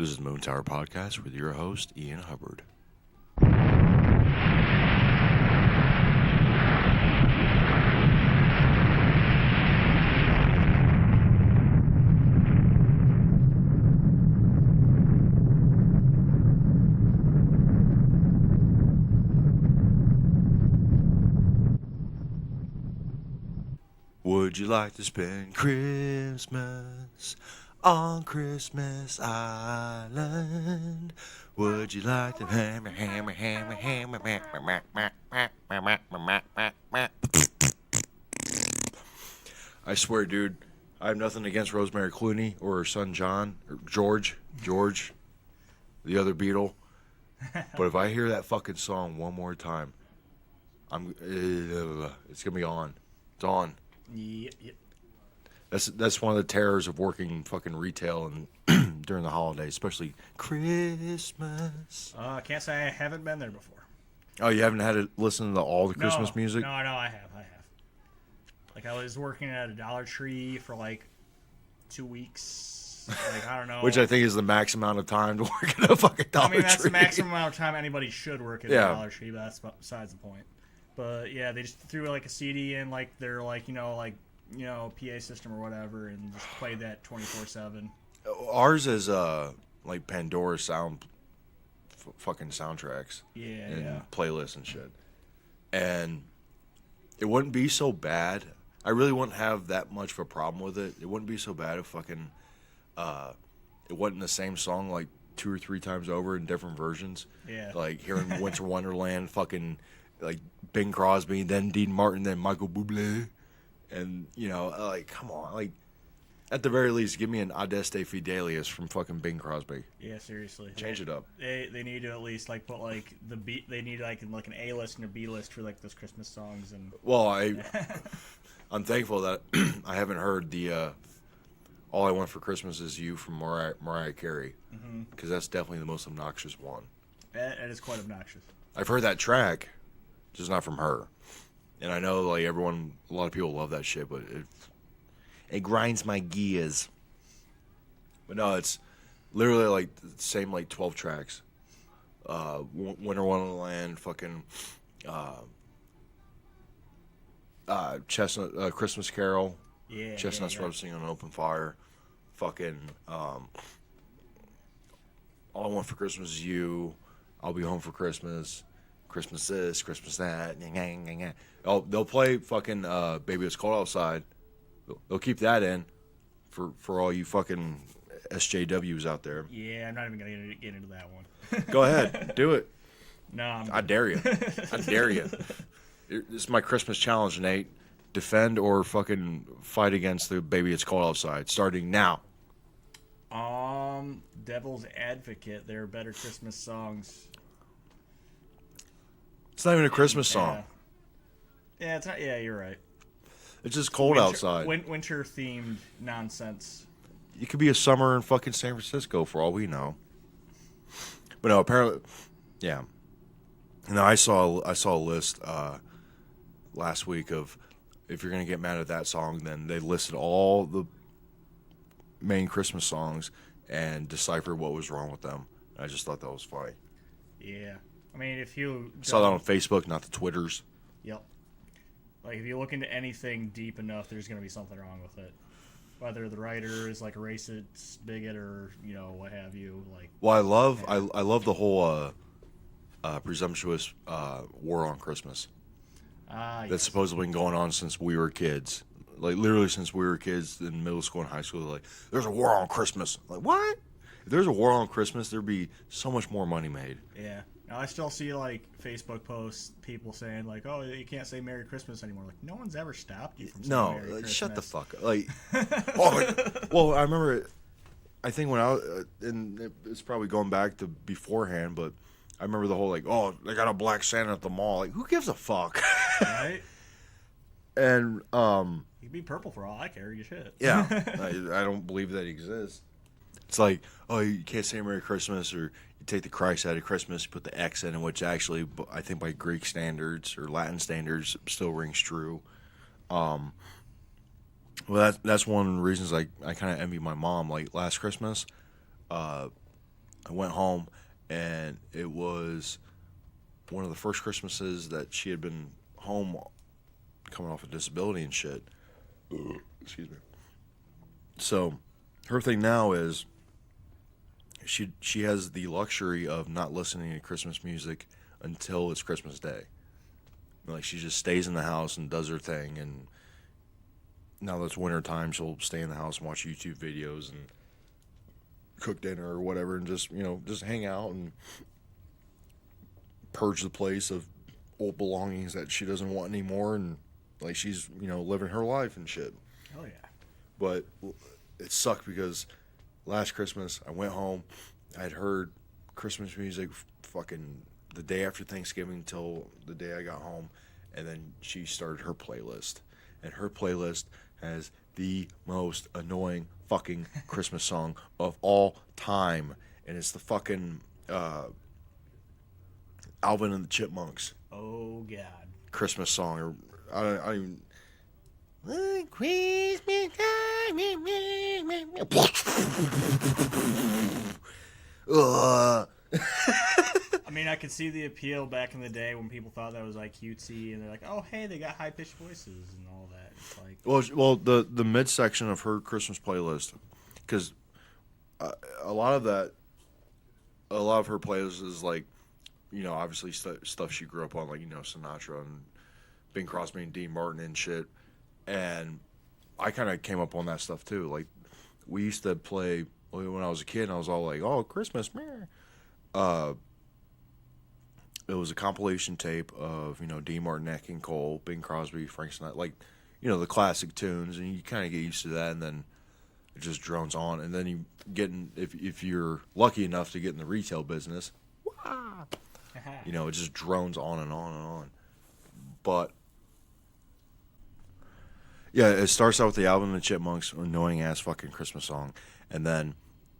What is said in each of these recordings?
This is Moon Tower Podcast with your host, Ian Hubbard. Would you like to spend Christmas on Christmas Island? Would you like to hammer? I swear, dude, I have nothing against Rosemary Clooney or her son John, or George, the other Beatle. But if I hear that fucking song one more time, it's gonna be on. It's on. Yep. That's one of the terrors of working fucking retail and during the holidays, especially Christmas. I can't say I haven't been there before. Oh, you haven't had to listen to all the Christmas music? No, I have. Like, I was working at a Dollar Tree for, 2 weeks. Like, I don't know. Which I think is the max amount of time to work at a fucking Dollar Tree. That's the maximum amount of time anybody should work at a Dollar Tree, but that's besides the point. But, yeah, they just threw, a CD in, their, PA system or whatever, and just played that 24/7. Ours is, Pandora fucking soundtracks. Yeah. Playlists and shit. And it wouldn't be so bad. I really wouldn't have that much of a problem with it. It wouldn't be so bad if fucking, it wasn't the same song, 2 or 3 times over in different versions. Yeah. Like, hearing Winter Wonderland, fucking, Bing Crosby, then Dean Martin, then Michael Bublé. And, come on. At the very least, give me an Adeste Fidelius from fucking Bing Crosby. Yeah, seriously. Change it up. They need to at least, put, the B... They need, an A list and a B list for, those Christmas songs. And well, I'm thankful that I haven't heard the All I Want for Christmas Is You from Mariah Carey. Because that's definitely the most obnoxious one. That is quite obnoxious. I've heard that track, just not from her. And I know, a lot of people love that shit, but it grinds my gears. But no, it's literally, the same, 12 tracks. Winter Wonderland, fucking, Chestnut, Christmas Carol. Yeah. Chestnuts roasting on an open fire. Fucking, All I Want for Christmas Is You. I'll Be Home for Christmas. Christmas this, Christmas that. Oh, they'll play fucking Baby It's Cold Outside. They'll keep that in for all you fucking SJWs out there. Yeah, I'm not even going to get into that one. Go ahead. Do it. No, I dare you. I dare you. This is my Christmas challenge, Nate. Defend or fucking fight against the Baby It's Cold Outside, starting now. Devil's Advocate. There are better Christmas songs. It's not even a Christmas song. Yeah, it's not. Yeah, you're right. It's just cold outside. Winter themed nonsense. It could be a summer in fucking San Francisco for all we know. But no, apparently, yeah. No, I saw a list last week of if you're gonna get mad at that song, then they listed all the main Christmas songs and deciphered what was wrong with them. I just thought that was funny. Yeah. I mean, if you... Saw that on Facebook, not the Twitters. Yep. If you look into anything deep enough, there's going to be something wrong with it. Whether the writer is, a racist, bigot, or, what have you. Well, I love the whole presumptuous war on Christmas. That's supposedly been going on since we were kids. Literally since we were kids in middle school and high school. There's a war on Christmas. What? If there's a war on Christmas, there'd be so much more money made. Yeah. Now, I still see, Facebook posts, people saying, oh, you can't say Merry Christmas anymore. No one's ever stopped you from saying Merry Christmas. Shut the fuck up. Well, I remember, I think when and it's probably going back to beforehand, but I remember the whole, they got a black Santa at the mall. Who gives a fuck? Right? And, you can be purple for all I care, you should. Yeah. I don't believe that exists. It's you can't say Merry Christmas, or you take the Christ out of Christmas, you put the X in, which actually, I think by Greek standards or Latin standards, still rings true. Well, that's one of the reasons I kind of envy my mom. Last Christmas, I went home, and it was one of the first Christmases that she had been home, coming off a disability and shit. Excuse me. So, her thing now is she has the luxury of not listening to Christmas music until it's Christmas Day. Like, she just stays in the house and does her thing, and now that it's winter time, she'll stay in the house and watch YouTube videos and cook dinner or whatever, and just, just hang out and purge the place of old belongings that she doesn't want anymore, and like, she's, living her life and shit. Oh yeah. But it sucked because last Christmas I went home, I had heard Christmas music fucking the day after Thanksgiving till the day I got home, and then she started her playlist, and her playlist has the most annoying fucking Christmas song of all time, and it's the fucking Alvin and the Chipmunks. Oh God. Christmas song, or I don't even. Christmas time. I mean, I could see the appeal back in the day when people thought that was like cutesy, and they're like, "Oh, hey, they got high pitched voices and all that." It's like, well, the midsection of her Christmas playlist, because a lot of her playlist is like, obviously stuff she grew up on, like Sinatra and Bing Crosby and Dean Martin and shit, and I kind of came up on that stuff too. Like, we used to play when I was a kid, and I was all like, "Oh, Christmas, man." It was a compilation tape of, Dean Martin, Nat King Cole, Bing Crosby, Frank Sinatra, like, the classic tunes, and you kind of get used to that, and then it just drones on, and then you get in, if you're lucky enough to get in the retail business, it just drones on and on and on. But yeah, it starts out with the Alvin and the Chipmunks, annoying ass fucking Christmas song, and then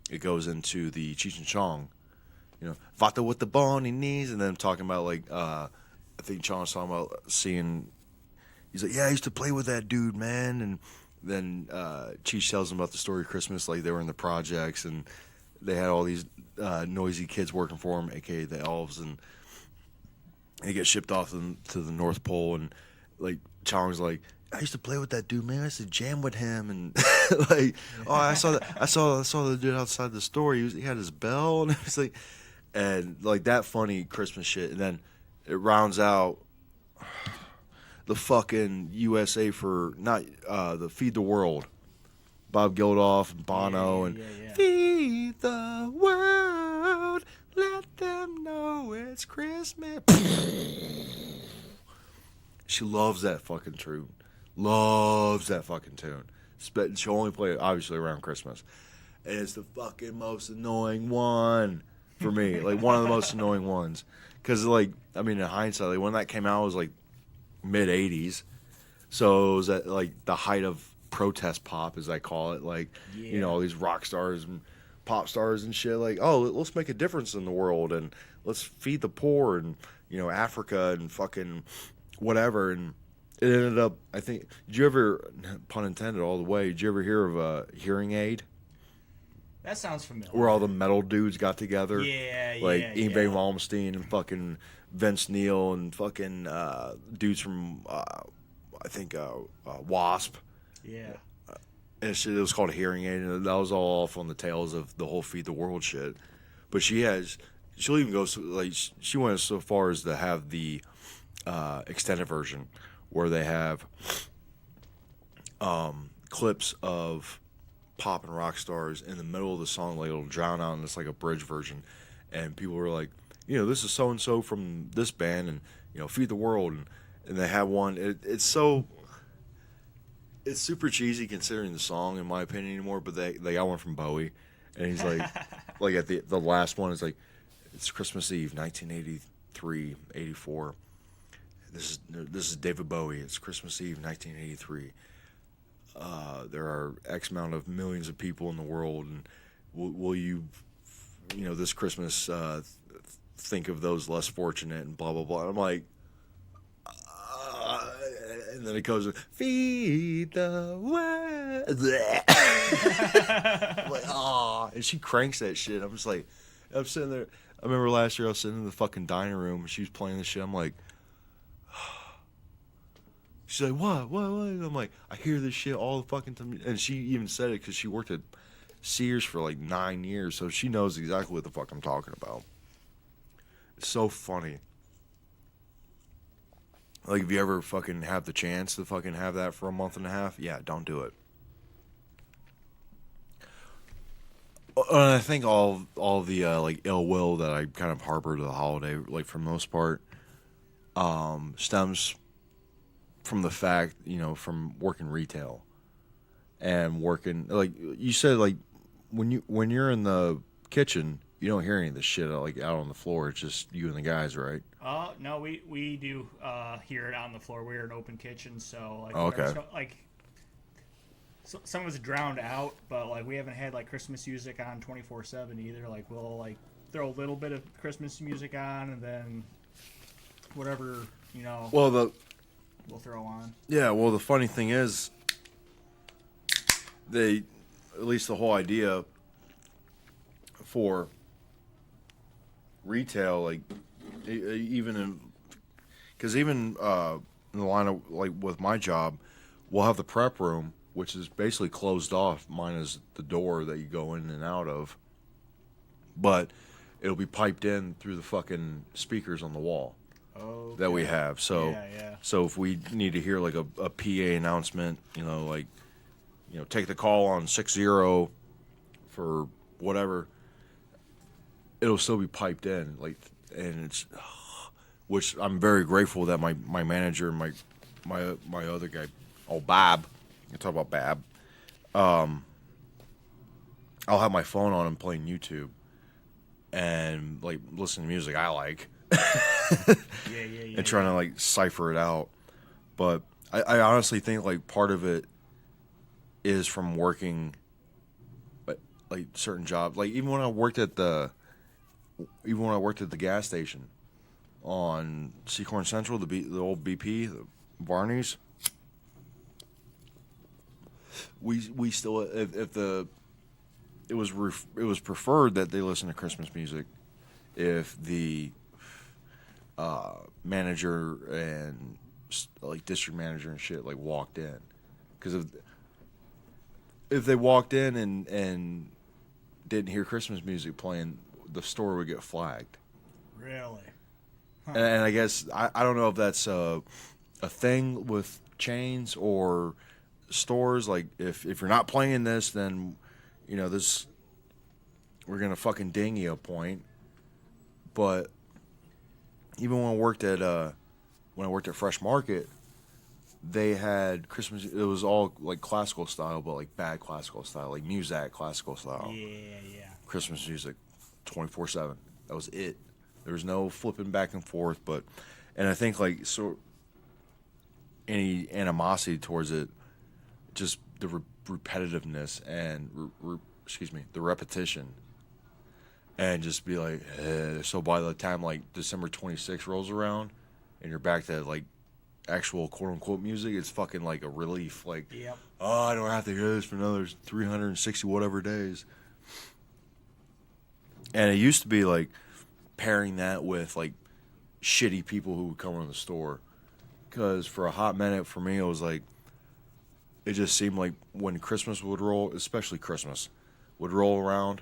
it goes into the Cheech and Chong, Vata with the bony knees, and then talking about, like, I think Chong's talking about seeing, he's like, yeah, I used to play with that dude, man, and then Cheech tells him about the story of Christmas, like they were in the projects, and they had all these noisy kids working for him, aka the elves, and they get shipped off to the North Pole, and like Chong's like, I used to play with that dude, man. I used to jam with him, and like, oh, I saw the dude outside the store. He had his bell, and it was like, and like that funny Christmas shit, and then it rounds out the fucking USA for not the Feed the World, Bob Geldof and Bono, and Feed the World, let them know it's Christmas. She loves that fucking tune. Loves that fucking tune. She'll only play it obviously around Christmas. And it's the fucking most annoying one for me. Like, one of the most annoying ones. Because, like, I mean, in hindsight, like, when that came out, it was, like, mid-'80s. So it was at, like, the height of protest pop, as I call it. Like, all these rock stars and pop stars and shit. Like, oh, let's make a difference in the world. And let's feed the poor and, Africa and fucking whatever. And it ended up, I think, did you ever, pun intended all the way, did you ever hear of a Hearing Aid? That sounds familiar. Where all the metal dudes got together. Yeah, like Yngwie Malmsteen and fucking Vince Neil and fucking dudes from, I think, Wasp. Yeah. And it was called Hearing Aid, and that was all off on the tails of the whole Feed the World shit. But she'll even go, like, she went so far as to have the extended version, where they have clips of pop and rock stars in the middle of the song, like it'll drown out, and it's like a bridge version, and people were like, this is so and so from this band, and Feed the World, and they have one. It's super cheesy considering the song, in my opinion, anymore. But they got one from Bowie, and he's like, like at the last one, it's like, it's Christmas Eve, 1983, 84. This is David Bowie. It's Christmas Eve, 1983. There are X amount of millions of people in the world, and will you, this Christmas, think of those less fortunate, and blah blah blah. And I'm like, and then it goes, feed the world. I'm like, and she cranks that shit. I'm just like, I'm sitting there. I remember last year I was sitting in the fucking dining room. She was playing this shit. I'm like, she's like, what? And I'm like, I hear this shit all the fucking time. And she even said it because she worked at Sears for like 9 years, so she knows exactly what the fuck I'm talking about. It's so funny. Like, if you ever fucking have the chance to fucking have that for a month and a half, yeah, don't do it. And I think all the like ill will that I kind of harbor to the holiday, like for the most part, stems from the fact, from working retail and working, like you said, like when you're in the kitchen, you don't hear any of this shit like out on the floor. It's just you and the guys, right? No, we do hear it on the floor. We're an open kitchen, so like Okay. So, some of it's drowned out, but like we haven't had like Christmas music on 24/7 either. Like we'll like throw a little bit of Christmas music on, and then whatever Well, we'll throw on. yeah. Well, the funny thing is, at least the whole idea for retail, like because even in the line of like with my job, we'll have the prep room, which is basically closed off. Mine is the door that you go in and out of, but it'll be piped in through the fucking speakers on the wall that we have. So, yeah. so if we need to hear like a PA announcement, take the call on 60 for whatever, it'll still be piped in. Like, and it's, which I'm very grateful that my manager and my other guy, Bob. You talk about Bab. I'll have my phone on and playing YouTube and like listening to music I like. Yeah. And trying to like cipher it out. But I honestly think like part of it is from working like certain jobs. Like even when I worked at the gas station on Seacorn Central, the old BP, the Barney's. We still it was preferred that they listen to Christmas music if the manager and like district manager and shit like walked in, because if they walked in and didn't hear Christmas music playing, the store would get flagged. Really? Huh. And I guess I don't know if that's a thing with chains or stores. Like if you're not playing this, then this, we're gonna fucking ding you a point. But even when I worked at Fresh Market, they had Christmas. It was all like classical style, but like bad classical style, like Muzak classical style. Yeah. Christmas music, 24/7. That was it. There was no flipping back and forth. And I think like any animosity towards it, just the repetitiveness and the repetition, and just be like, so by the time like December 26th rolls around, and you're back to like actual quote unquote music, it's fucking like a relief. Like, yep. Oh, I don't have to hear this for another 360 whatever days. And it used to be like pairing that with like shitty people who would come in the store, because for a hot minute for me it was like, it just seemed like when Christmas would roll, especially Christmas, would roll around,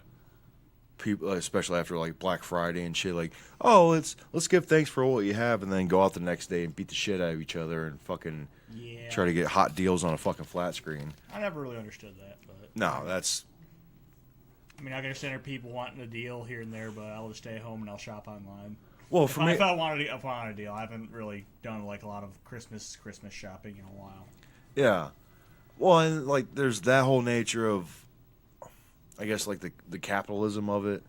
people, especially after like Black Friday and shit, like, oh, let's give thanks for what you have, and then go out the next day and beat the shit out of each other and fucking try to get hot deals on a fucking flat screen. I never really understood that, but no, that's. I mean, I can understand there are people wanting a deal here and there, but I'll just stay home and I'll shop online. Well, if I wanted a deal, I haven't really done like a lot of Christmas shopping in a while. Yeah. Well, and like there's that whole nature of, I guess, like the capitalism of it,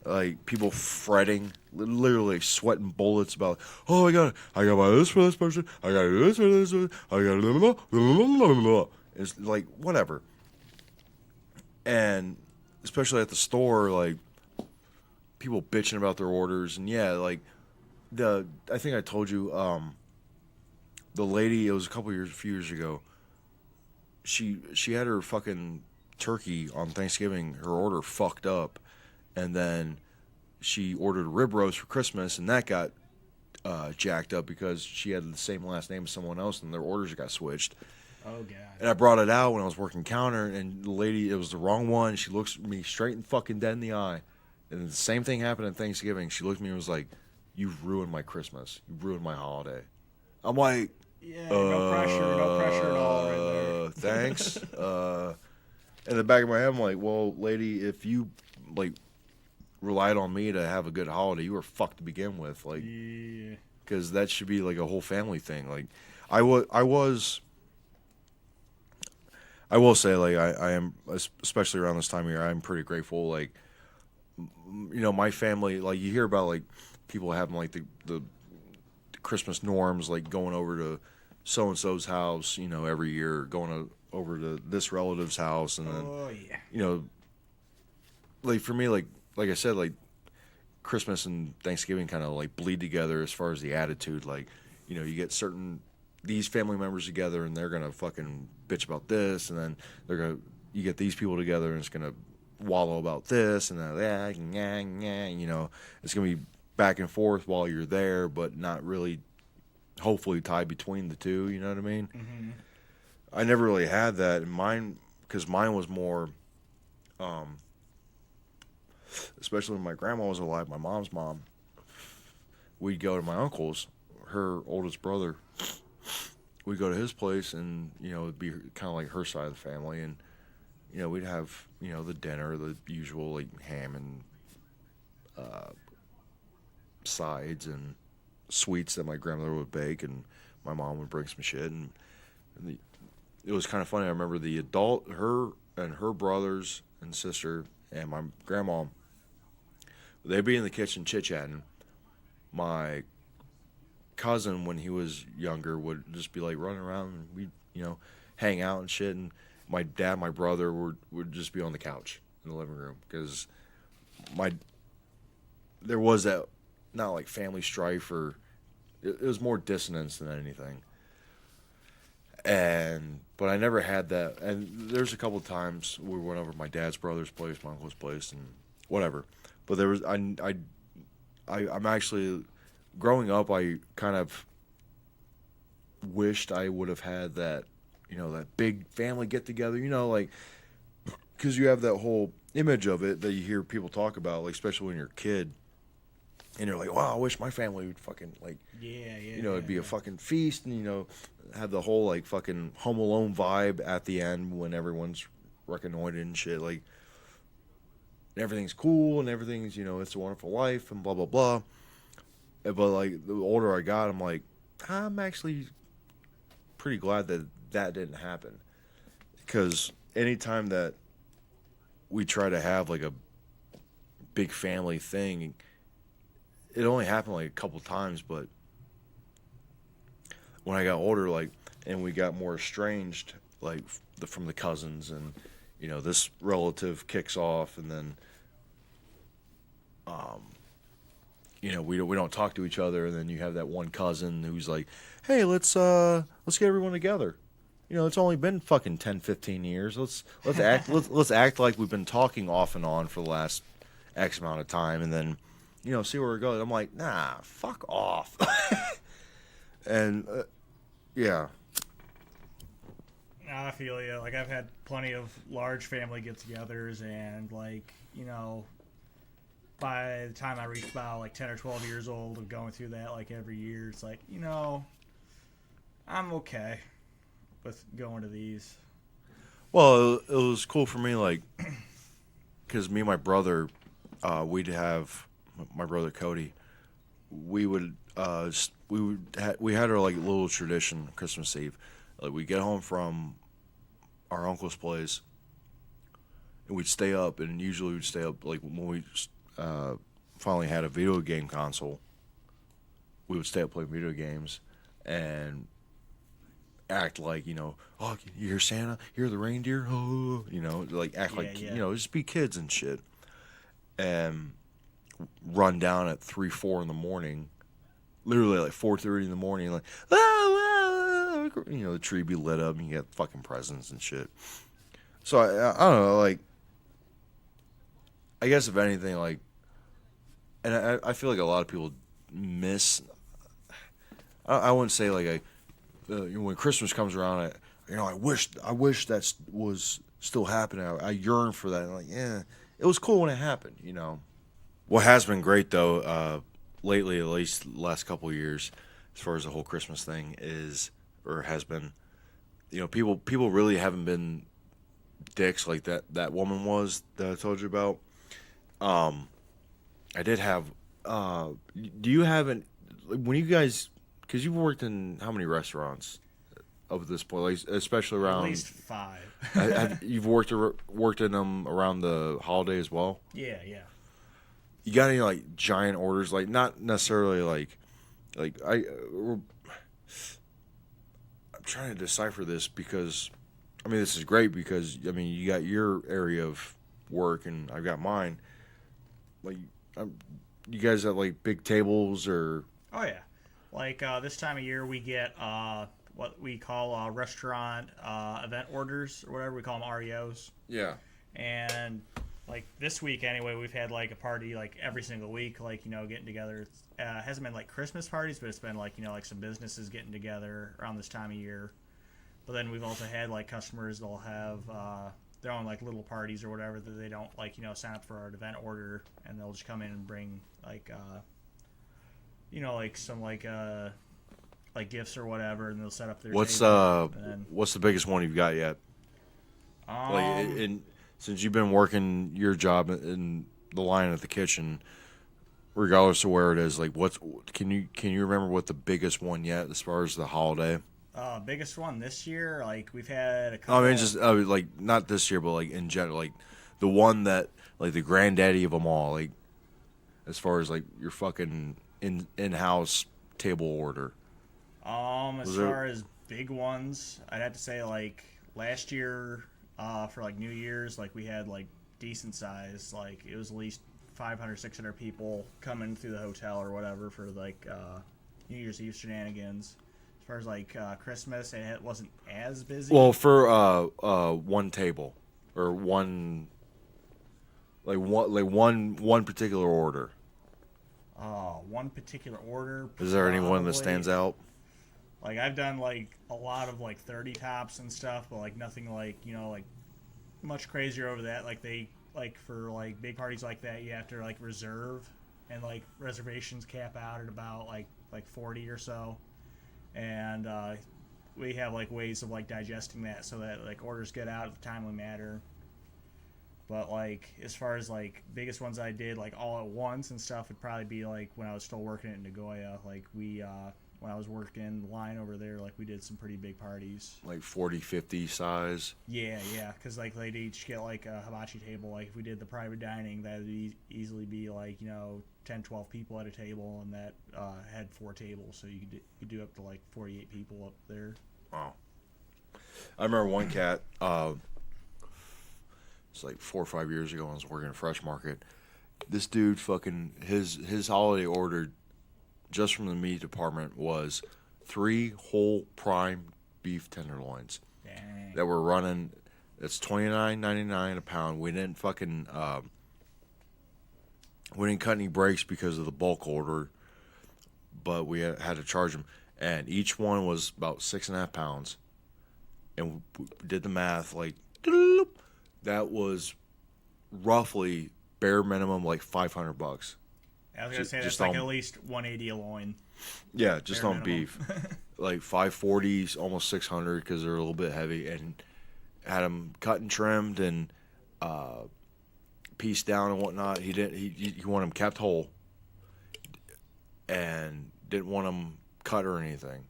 like people fretting, literally sweating bullets about, oh, I gotta buy this for this person, I gotta do this for this person, I gotta blah, blah, blah, blah. It's like whatever. And especially at the store, like people bitching about their orders, and like I think I told you, the lady, it was a few years ago. She had her fucking turkey on Thanksgiving, her order fucked up, and then she ordered a rib roast for Christmas, and that got jacked up because she had the same last name as someone else, and their orders got switched. Oh, God. And I brought it out when I was working counter, and the lady, it was the wrong one. She looks me straight and fucking dead in the eye. And the same thing happened at Thanksgiving. She looked at me and was like, "You've ruined my Christmas. You ruined my holiday." I'm like, yeah, no pressure at all right there. Thanks. In the back of my head, I'm like, well, lady, if you, like, relied on me to have a good holiday, you were fucked to begin with. Like, yeah. Because that should be, like, a whole family thing. Like, I will say, like, I am, especially around this time of year, I'm pretty grateful. Like, you know, my family, like, you hear about, like, people having, like, the Christmas norms, like, going over to so-and-so's house, you know, every year, over to this relative's house, and then, you know, like, for me, like I said, like, Christmas and Thanksgiving kind of, like, bleed together as far as the attitude. Like, you know, you get these family members together, and they're gonna fucking bitch about this, and then you get these people together, and it's gonna wallow about this, and then you know, it's gonna be back and forth while you're there, but not really, hopefully, tied between the two. You know what I mean? Mm-hmm. I never really had that in mine, because mine was more, especially when my grandma was alive, my mom's mom. We'd go to my uncle's, her oldest brother. We'd go to his place, and, you know, it'd be kind of like her side of the family, and, you know, we'd have, you know, the dinner, the usual, like, ham and sides and sweets that my grandmother would bake, and my mom would bring some shit, and it was kind of funny. I remember her and her brothers and sister and my grandma, they'd be in the kitchen chit-chatting. My cousin, when he was younger, would just be, like, running around, and we'd, you know, hang out and shit, and my dad, my brother would just be on the couch in the living room, because there was that, not like family strife, or it was more dissonance than anything. But I never had that. And there's a couple of times we went over to my dad's brother's place, my uncle's place, and whatever. But there was I'm actually, growing up, I kind of wished I would have had that, you know, that big family get together, you know, like, because you have that whole image of it that you hear people talk about, like, especially when you're a kid, and you're like, wow, I wish my family would fucking, like, you know, it'd be a fucking feast, and, you know, have the whole, like, fucking Home Alone vibe at the end when everyone's reconnoitering and shit, like, everything's cool and everything's, you know, it's a wonderful life and blah blah blah. But, like, the older I got, I'm like, I'm actually pretty glad that didn't happen, because anytime that we try to have, like, a big family thing, it only happened, like, a couple times. But when I got older, like, and we got more estranged, like, from the cousins, and, you know, this relative kicks off, and then, you know, we don't talk to each other, and then you have that one cousin who's like, hey, let's get everyone together. You know, it's only been fucking 10, 15 years. Let's act like we've been talking off and on for the last X amount of time, and then, you know, see where it goes. I'm like, nah, fuck off. And yeah. I feel you. Like, I've had plenty of large family get-togethers, and, like, you know, by the time I reached about, like, 10 or 12 years old of going through that, like, every year, it's like, you know, I'm okay with going to these. Well, it was cool for me, like, because me and my brother, we'd have my brother Cody. We had our, like, little tradition Christmas Eve. Like, we'd get home from our uncle's place, and we'd stay up, and usually we'd stay up, like, when we finally had a video game console, we would stay up playing video games and act like, you know, oh, you hear Santa, you hear the reindeer, oh, you know, like, act like, you know, just be kids and shit, and run down at 3, 4 in the morning, literally, like, 4:30 in the morning, like, you know, the tree be lit up, and you get fucking presents and shit. So I don't know, like, I guess if anything, like, and I feel like a lot of people miss. I wouldn't say like when Christmas comes around, I wish that was still happening. I yearn for that. And like, yeah, it was cool when it happened. What has been great though, lately, at least the last couple of years, as far as the whole Christmas thing has been, people really haven't been dicks like that woman was that I told you about. I did have. Do you have when you guys? Because you've worked in how many restaurants up at this point, like, especially around at least 5. You've worked in them around the holiday as well. Yeah. You got any like giant orders? Like not necessarily like I'm trying to decipher this because this is great because you got your area of work and I've got mine. Like, you guys have like big tables or? Oh yeah, like this time of year we get what we call restaurant event orders or whatever we call them, REOs. Yeah. And like this week anyway, we've had like a party like every single week, like getting together. It hasn't been like Christmas parties, but it's been like like some businesses getting together around this time of year. But then we've also had like customers that'll have their own like little parties or whatever that they don't like sign up for our event order, and they'll just come in and bring like like some like gifts or whatever, and they'll set up their table. What's the biggest one you've got yet? Since you've been working your job in the line at the kitchen, regardless of where it is, like can you remember what the biggest one yet as far as the holiday? Biggest one this year, like we've had a couple. Just like not this year, but like in general, like the one that like the granddaddy of them all, like as far as like your fucking in-house table order. As far as big ones, I'd have to say like last year, for like New Year's, like we had like decent size, like it was at least 500, 600 people coming through the hotel or whatever for like New Year's Eve shenanigans. As far as like Christmas, it wasn't as busy. Well, for one table or one particular order. One particular order. Is there anyone that stands out? Like I've done like a lot of like 30 tops and stuff, but like nothing like like much crazier over that. Like they like for like big parties like that, you have to like reserve, and like reservations cap out at about like 40 or so. And we have like ways of like digesting that so that like orders get out at the timely manner. But like as far as like biggest ones I did like all at once and stuff would probably be like when I was still working at Nagoya. Like we when I was working the line over there, like we did some pretty big parties. Like 40, 50 size? Yeah, because like they'd each get like a hibachi table. Like if we did the private dining, that would easily be like 10, 12 people at a table, and that had 4 tables, so you could do up to like 48 people up there. Wow. I remember one cat, it's like 4 or 5 years ago when I was working at Fresh Market. This dude fucking, his holiday order just from the meat department was 3 whole prime beef tenderloins. Dang. That were running, it's $29.99 a pound. We didn't fucking, we didn't cut any breaks because of the bulk order, but we had to charge them. And each one was about 6.5 pounds. And we did the math, like, that was roughly bare minimum like $500. I was going to say that's like at least $180 a loin. Yeah, just on beef. Like $540, almost $600 because they're a little bit heavy. And had them cut and trimmed and pieced down and whatnot. He wanted them kept whole and didn't want them cut or anything.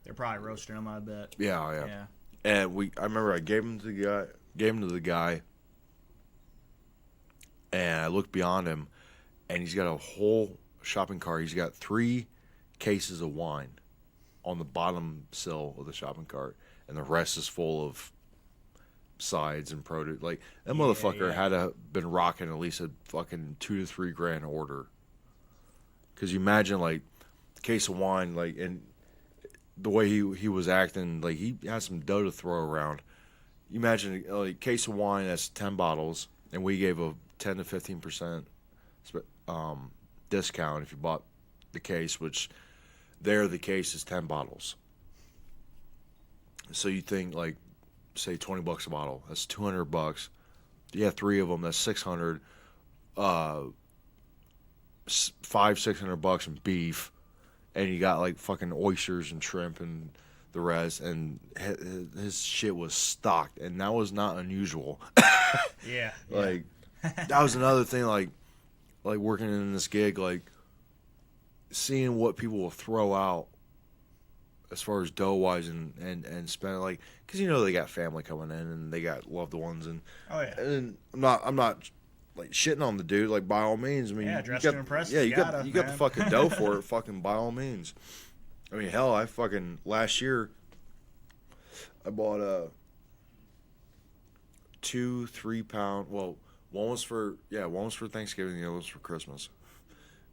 They're probably roasting them, I bet. Yeah. And I remember I gave them to the guy, and I looked beyond him, and he's got a whole shopping cart. He's got 3 cases of wine on the bottom sill of the shopping cart, and the rest is full of sides and produce. Like, that motherfucker had to been rocking at least a fucking $2,000 to $3,000 order. Because you imagine, like, the case of wine, like, and the way he was acting, like, he had some dough to throw around. You imagine, like, case of wine that's 10 bottles, and we gave a 10 to 15% discount if you bought the case, which there the case is 10 bottles. So you think like, say $20 a bottle, that's $200. You have 3 of them, that's 600. $500-600 in beef, and you got like fucking oysters and shrimp and the rest, and his shit was stocked, and that was not unusual. Yeah. Like that was another thing, like working in this gig, like seeing what people will throw out as far as dough wise and spend, like, because they got family coming in and they got loved ones, and and I'm not like shitting on the dude, like, by all means. I mean, dressed to impress. Yeah, you got the fucking dough for it, fucking by all means. I mean, hell, I fucking last year I bought a 2-3 pound. Well, one was for Thanksgiving, the other was for Christmas.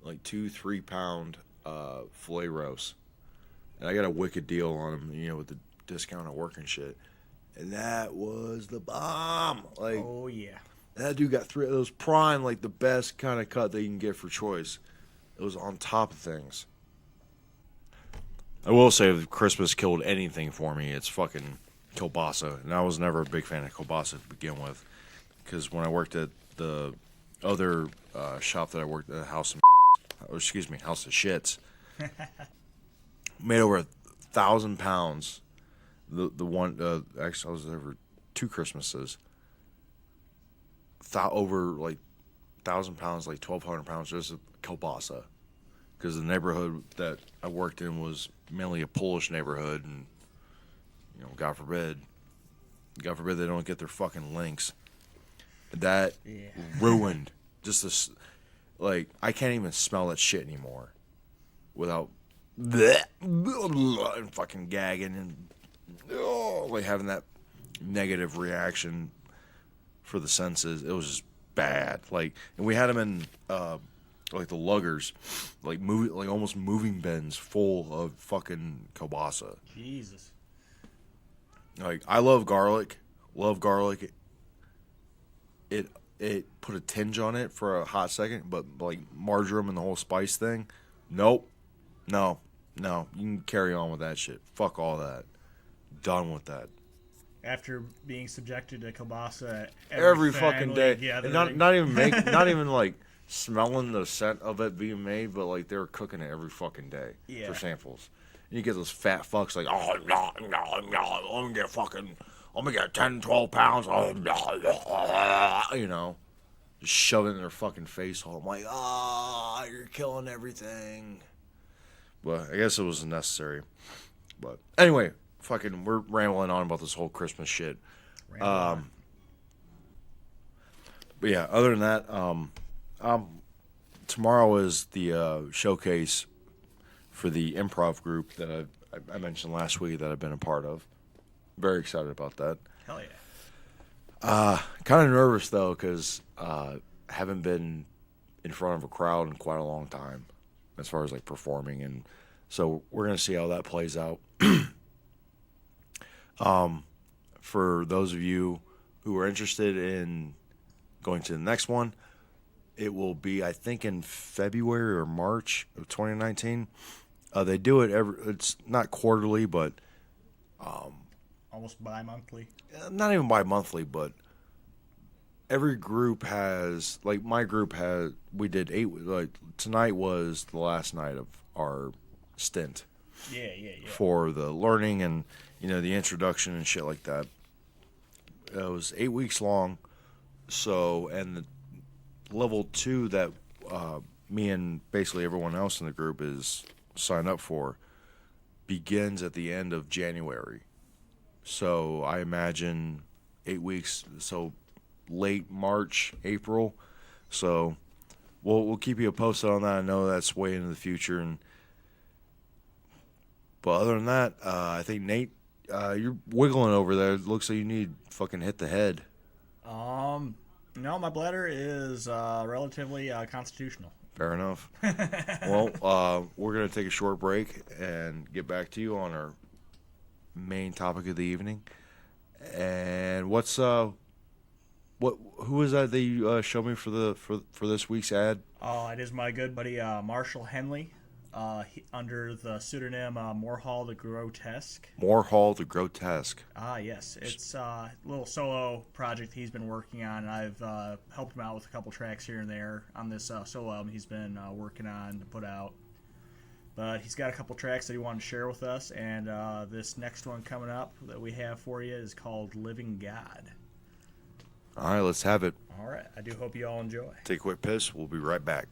Like 2-3 pound filet roast, and I got a wicked deal on them, with the discount at work and shit. And that was the bomb. Like, oh yeah. That dude got 3. It was prime, like the best kind of cut that you can get for choice. It was on top of things. I will say, if Christmas killed anything for me, it's fucking kielbasa. And I was never a big fan of kielbasa to begin with. Because when I worked at the other shop that I worked at, House of Shits, made over 1,000 pounds. The one, actually, I was there for 2 Christmases. Over like 1,000 pounds, like 1,200 pounds, just kielbasa, because the neighborhood that I worked in was mainly a Polish neighborhood, and God forbid they don't get their fucking links. That ruined just this. Like, I can't even smell that shit anymore without and fucking gagging and like having that negative reaction for the senses. It was just bad. Like, and we had them in like the luggers, like almost moving bins full of fucking kielbasa. Jesus. Like, I love garlic. It put a tinge on it for a hot second, but like marjoram and the whole spice thing, nope. No. You can carry on with that shit. Fuck all that. Done with that. After being subjected to kielbasa every fucking day, and not even like smelling the scent of it being made, but like they were cooking it every fucking day for samples. And you get those fat fucks like, oh no, I'm gonna get 10, 12 pounds, just shove it in their fucking face hole. I'm like, you're killing everything. But I guess it was necessary. But anyway. Fucking, we're rambling on about this whole Christmas shit. But yeah, other than that, tomorrow is the showcase for the improv group that I mentioned last week that I've been a part of. Very excited about that. Hell yeah. Kind of nervous though, because haven't been in front of a crowd in quite a long time, as far as like performing, and so we're gonna see how that plays out. For those of you who are interested in going to the next one, it will be, I think, in February or March of 2019. They do it it's not quarterly, but almost bi-monthly. Not even bi-monthly, but every group has, like my group has, we did 8, like tonight was the last night of our stint. Yeah. For the learning and the introduction and shit like that. It was 8 weeks long. So, and the level 2 that me and basically everyone else in the group is signed up for begins at the end of January. So I imagine 8 weeks. So late March, April. So we'll keep you posted on that. I know that's way into the future, but other than that, I think Nate, you're wiggling over there. It looks like you need fucking hit the head. No, my bladder is relatively constitutional. Fair enough. Well, we're gonna take a short break and get back to you on our main topic of the evening. And what's What? Who was that you showed me for this week's ad? Oh, it is my good buddy Marshall Henley, under the pseudonym Morhaul the Grotesque. Morhaul the Grotesque. Ah, yes. It's a little solo project he's been working on, and I've helped him out with a couple tracks here and there on this solo album he's been working on to put out. But he's got a couple tracks that he wanted to share with us, and this next one coming up that we have for you is called Living God. All right, let's have it. All right. I do hope you all enjoy. Take a quick piss. We'll be right back.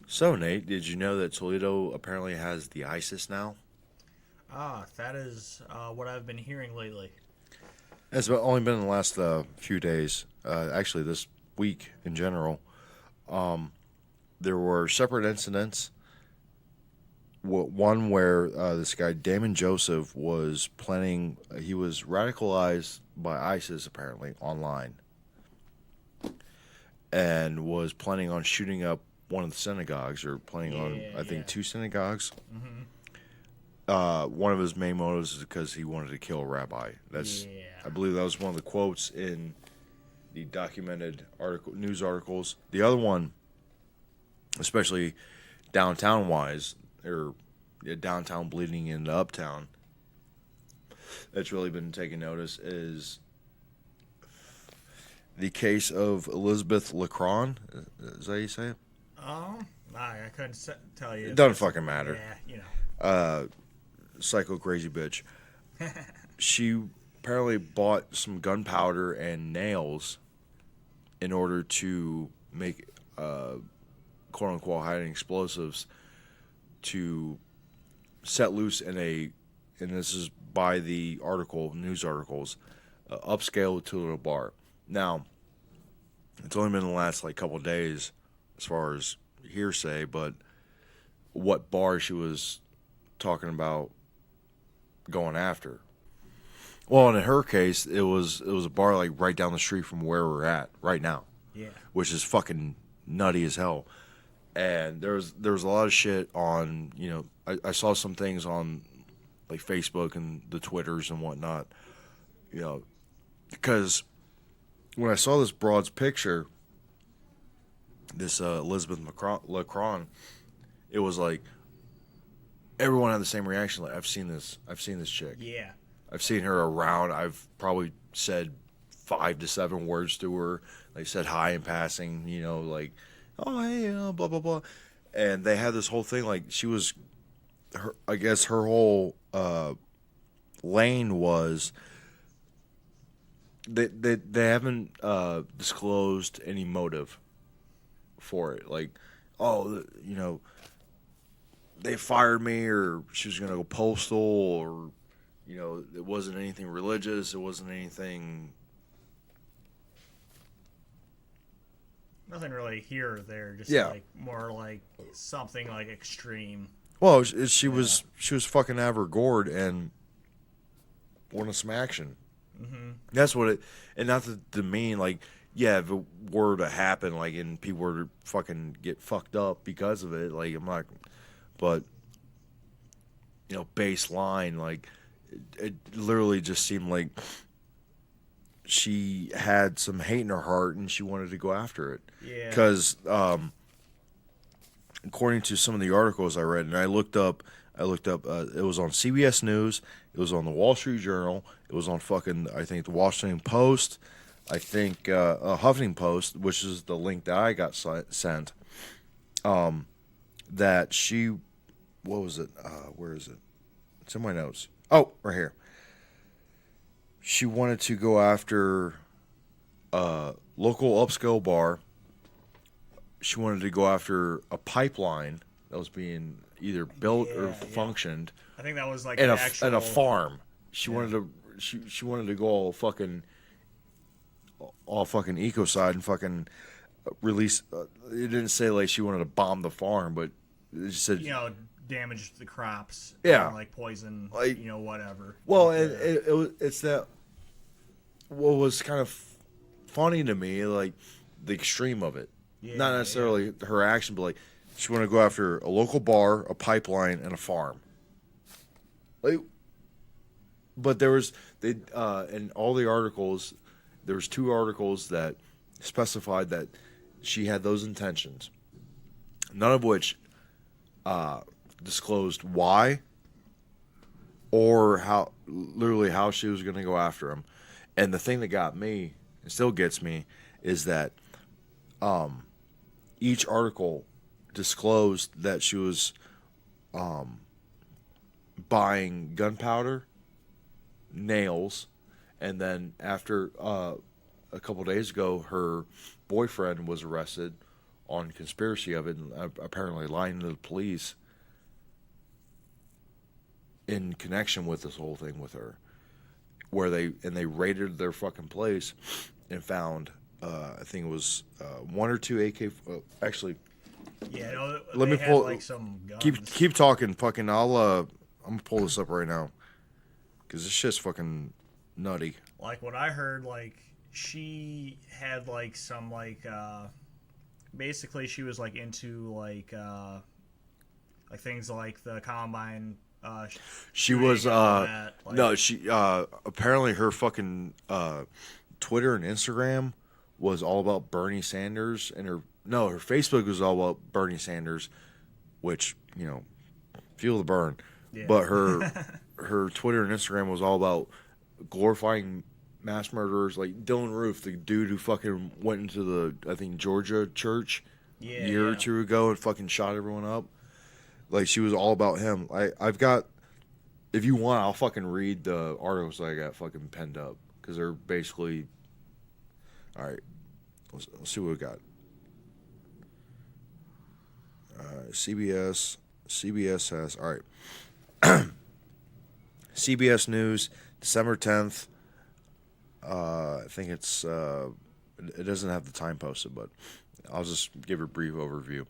So, Nate, did you know that Toledo apparently has the ISIS now? Ah, that is what I've been hearing lately. It's only been in the last few days. Actually, this week in general. There were separate incidents. One where this guy, Damon Joseph, was planning, he was radicalized by ISIS apparently online and was planning on shooting up one of the synagogues, or planning on, I think, two synagogues. Mm-hmm. One of his main motives is because he wanted to kill a rabbi. I believe that was one of the quotes in the documented news articles. The other one, especially downtown-wise, or downtown bleeding into uptown, that's really been taking notice, is the case of Elizabeth Lacron. Is that how you say it? I couldn't tell you. It doesn't fucking matter. Yeah, Psycho crazy bitch. She apparently bought some gunpowder and nails in order to make quote unquote hiding explosives to set loose in and this is by the news articles, upscale Toledo bar. Now, it's only been the last couple of days as far as hearsay, but what bar she was talking about going after. Well, and in her case, it was a bar right down the street from where we're at right now. Yeah. Which is fucking nutty as hell. And there was a lot of shit on, I saw some things on Facebook and the Twitters and whatnot, because when I saw this broad's picture, this Elizabeth Lacron, it was everyone had the same reaction. I've seen this chick. Yeah. I've seen her around. I've probably said 5 to 7 words to her. Said hi in passing, oh, hey, blah, blah, blah. And they had this whole thing, she was, I guess her whole lane was, they haven't disclosed any motive for it. They fired me, or she was going to go postal, or, it wasn't anything religious. It wasn't anything. Nothing really here or there, just more something extreme. Well, she was fucking Aver Gord and wanted some action. Mm-hmm. That's what it, and not to demean if it were to happen and people were to fucking get fucked up because of it, I'm not, but baseline it literally just seemed like she had some hate in her heart and she wanted to go after it. Yeah. Because according to some of the articles I read, and I looked up, it was on CBS News, it was on the Wall Street Journal, it was on I think the Washington Post, I think Huffington Post, which is the link that I got sent, that she, what was it? Where is it? It's in my notes. Oh, right here. She wanted to go after a local upscale bar. She wanted to go after a pipeline that was being either built or functioned. I think that was and a farm. She wanted to go all fucking ecocide and fucking release. It didn't say she wanted to bomb the farm, but it said damage the crops. Yeah, poison. Whatever. Well, it's that. What was kind of funny to me, the extreme of it. Yeah, not necessarily her action, but she wanted to go after a local bar, a pipeline, and a farm. But there was in all the articles, there was 2 articles that specified that she had those intentions. None of which disclosed why or how she was going to go after him. And the thing that got me, and still gets me, is that each article disclosed that she was buying gunpowder, nails, and then after a couple days ago, her boyfriend was arrested on conspiracy of it and apparently lying to the police in connection with this whole thing with her, where they raided their fucking place and found I think it was 1 or 2 AK. Actually, yeah. Let me pull. Some guns. Keep talking. Fucking, I'm gonna pull this up right now because this shit's fucking nutty. What I heard, she had some basically she was into things like the Combine. She was no, she apparently her fucking Twitter and Instagram was all about Bernie Sanders, and her Facebook was all about Bernie Sanders, which feel the burn. Yeah. But her Twitter and Instagram was all about glorifying mass murderers, like Dylan Roof, the dude who fucking went into the, I think, Georgia church a year or two ago and fucking shot everyone up. Like, she was all about him. I've got, if you want, I'll fucking read the articles I got fucking penned up. Because they're basically, all right, let's see what we got. CBS has, all right. CBS News, December 10th. I think it's, it doesn't have the time posted, but I'll just give a brief overview.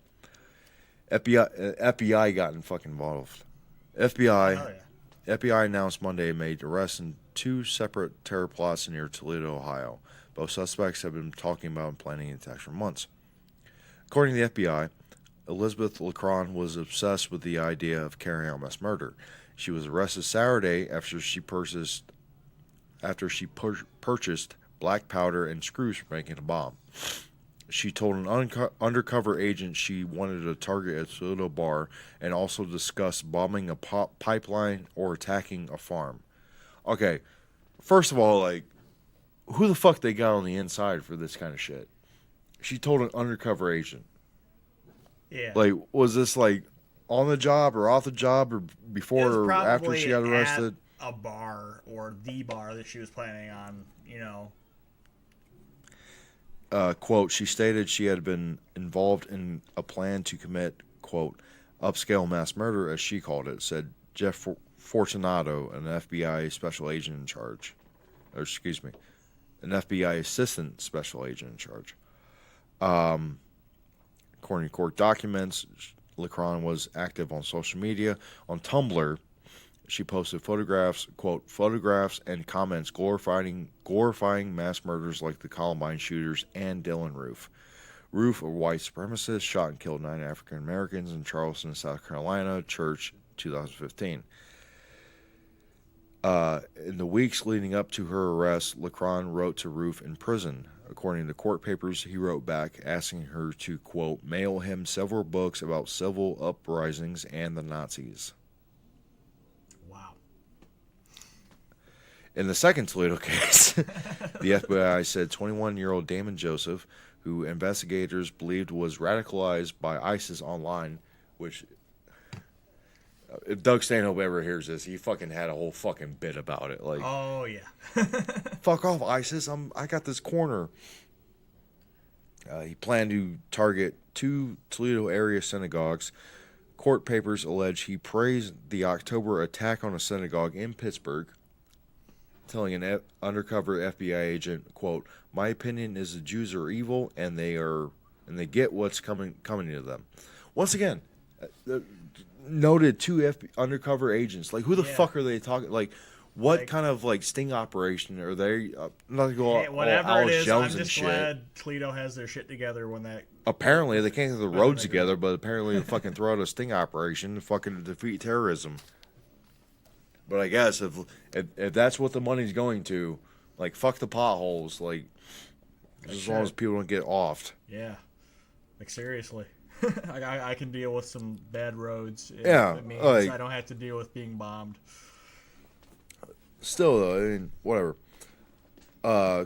FBI got fucking involved. FBI announced Monday it made arrests in 2 separate terror plots near Toledo, Ohio. Both suspects have been talking about and planning attacks for months. According to the FBI, Elizabeth Lacron was obsessed with the idea of carrying out mass murder. She was arrested Saturday after she purchased black powder and screws for making a bomb. She told an undercover agent she wanted to target a Toledo bar and also discuss bombing a pipeline or attacking a farm. Okay, first of all, like, who the fuck they got on the inside for this kind of shit? She told an undercover agent. Yeah. Like, was this like on the job or off the job or before or after she got arrested? At a bar or the bar that she was planning on, Quote, she stated she had been involved in a plan to commit, quote, upscale mass murder, as she called it, said Jeff Fortunato, an FBI special agent in charge. Or, excuse me, an FBI assistant special agent in charge. According to court documents, Lacron was active on social media. On Tumblr, she posted photographs, quote, photographs and comments glorifying mass murders like the Columbine shooters and Dylan Roof. Roof, a white supremacist, shot and killed 9 African Americans in Charleston, South Carolina, church, 2015. In the weeks leading up to her arrest, Lacron wrote to Roof in prison. According to court papers, he wrote back asking her to, quote, mail him several books about civil uprisings and the Nazis. In the second Toledo case, the FBI said 21-year-old Damon Joseph, who investigators believed was radicalized by ISIS online, which, if Doug Stanhope ever hears this, he fucking had a whole fucking bit about it. Like, oh, yeah. Fuck off, ISIS. I got this corner. He planned to target 2 Toledo area synagogues. Court papers allege he praised the October attack on a synagogue in Pittsburgh, telling an undercover FBI agent, quote, my opinion is the Jews are evil and they get what's coming to them. Once again, noted 2 undercover agents. Like, who the fuck are they talking? Like, what kind of like sting operation are they? Not to go whatever all it Alex is, Jones I'm and just shit. glad Toledo has their shit together when that. Apparently, they can't get the roads together, but apparently they fucking throw out a sting operation to fucking defeat terrorism. But I guess if that's what the money's going to, like, fuck the potholes, like, as long as people don't get offed. Yeah, like, seriously. I can deal with some bad roads. It means I don't have to deal with being bombed. Still, though, I mean, whatever.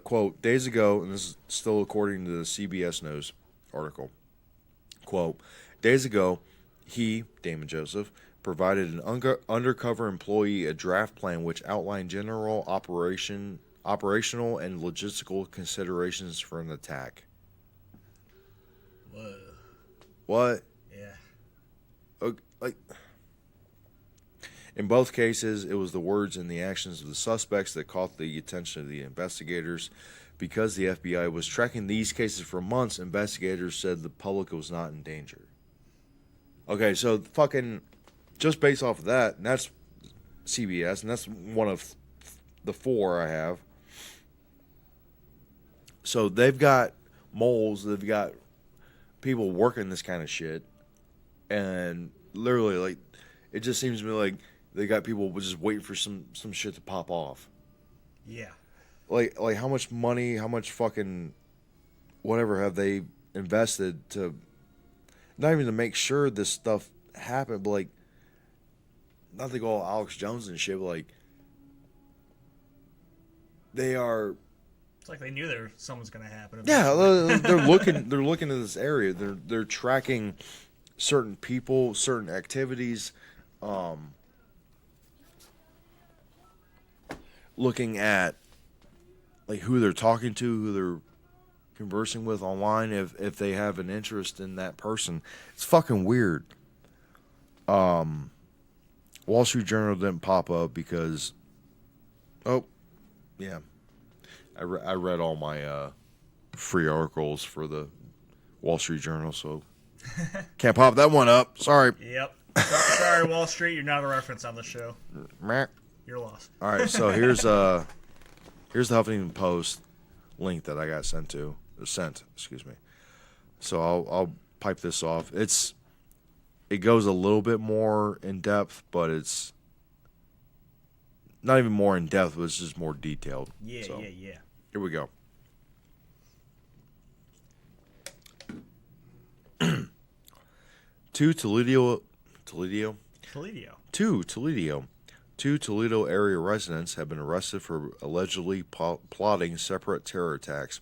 Quote, days ago, and this is still according to the CBS News article, quote, days ago, he, Damon Joseph, provided an undercover employee a draft plan which outlined general operational and logistical considerations for an attack. Whoa. What? Yeah. Like, in both cases, it was the words and the actions of the suspects that caught the attention of the investigators. Because the FBI was tracking these cases for months, investigators said the public was not in danger. Okay, so fucking just based off of that, and that's CBS, and that's one of the 4 I have. So they've got moles, they've got people working this kind of shit, and literally, like, it just seems to me like they got people just waiting for some shit to pop off. Yeah. Like how much money, how much fucking whatever have they invested to, not even to make sure this stuff happened, but like, not to go all Alex Jones and shit, but like, they are. It's like they knew someone's going to happen. Yeah, they're looking. They're looking at this area. They're tracking certain people, certain activities, looking at like who they're talking to, who they're conversing with online, if they have an interest in that person. It's fucking weird. Wall Street Journal didn't pop up because, I read all my free articles for the Wall Street Journal, so can't pop that one up. Sorry. Yep. Sorry, Wall Street. You're not a reference on the show. You're lost. All right, so here's the Huffington Post link that I got sent. Excuse me. So I'll pipe this off. It goes a little bit more in depth, but it's not even more in depth. But it's just more detailed. Yeah. Here we go. Two Toledo area residents have been arrested for allegedly plotting separate terror attacks.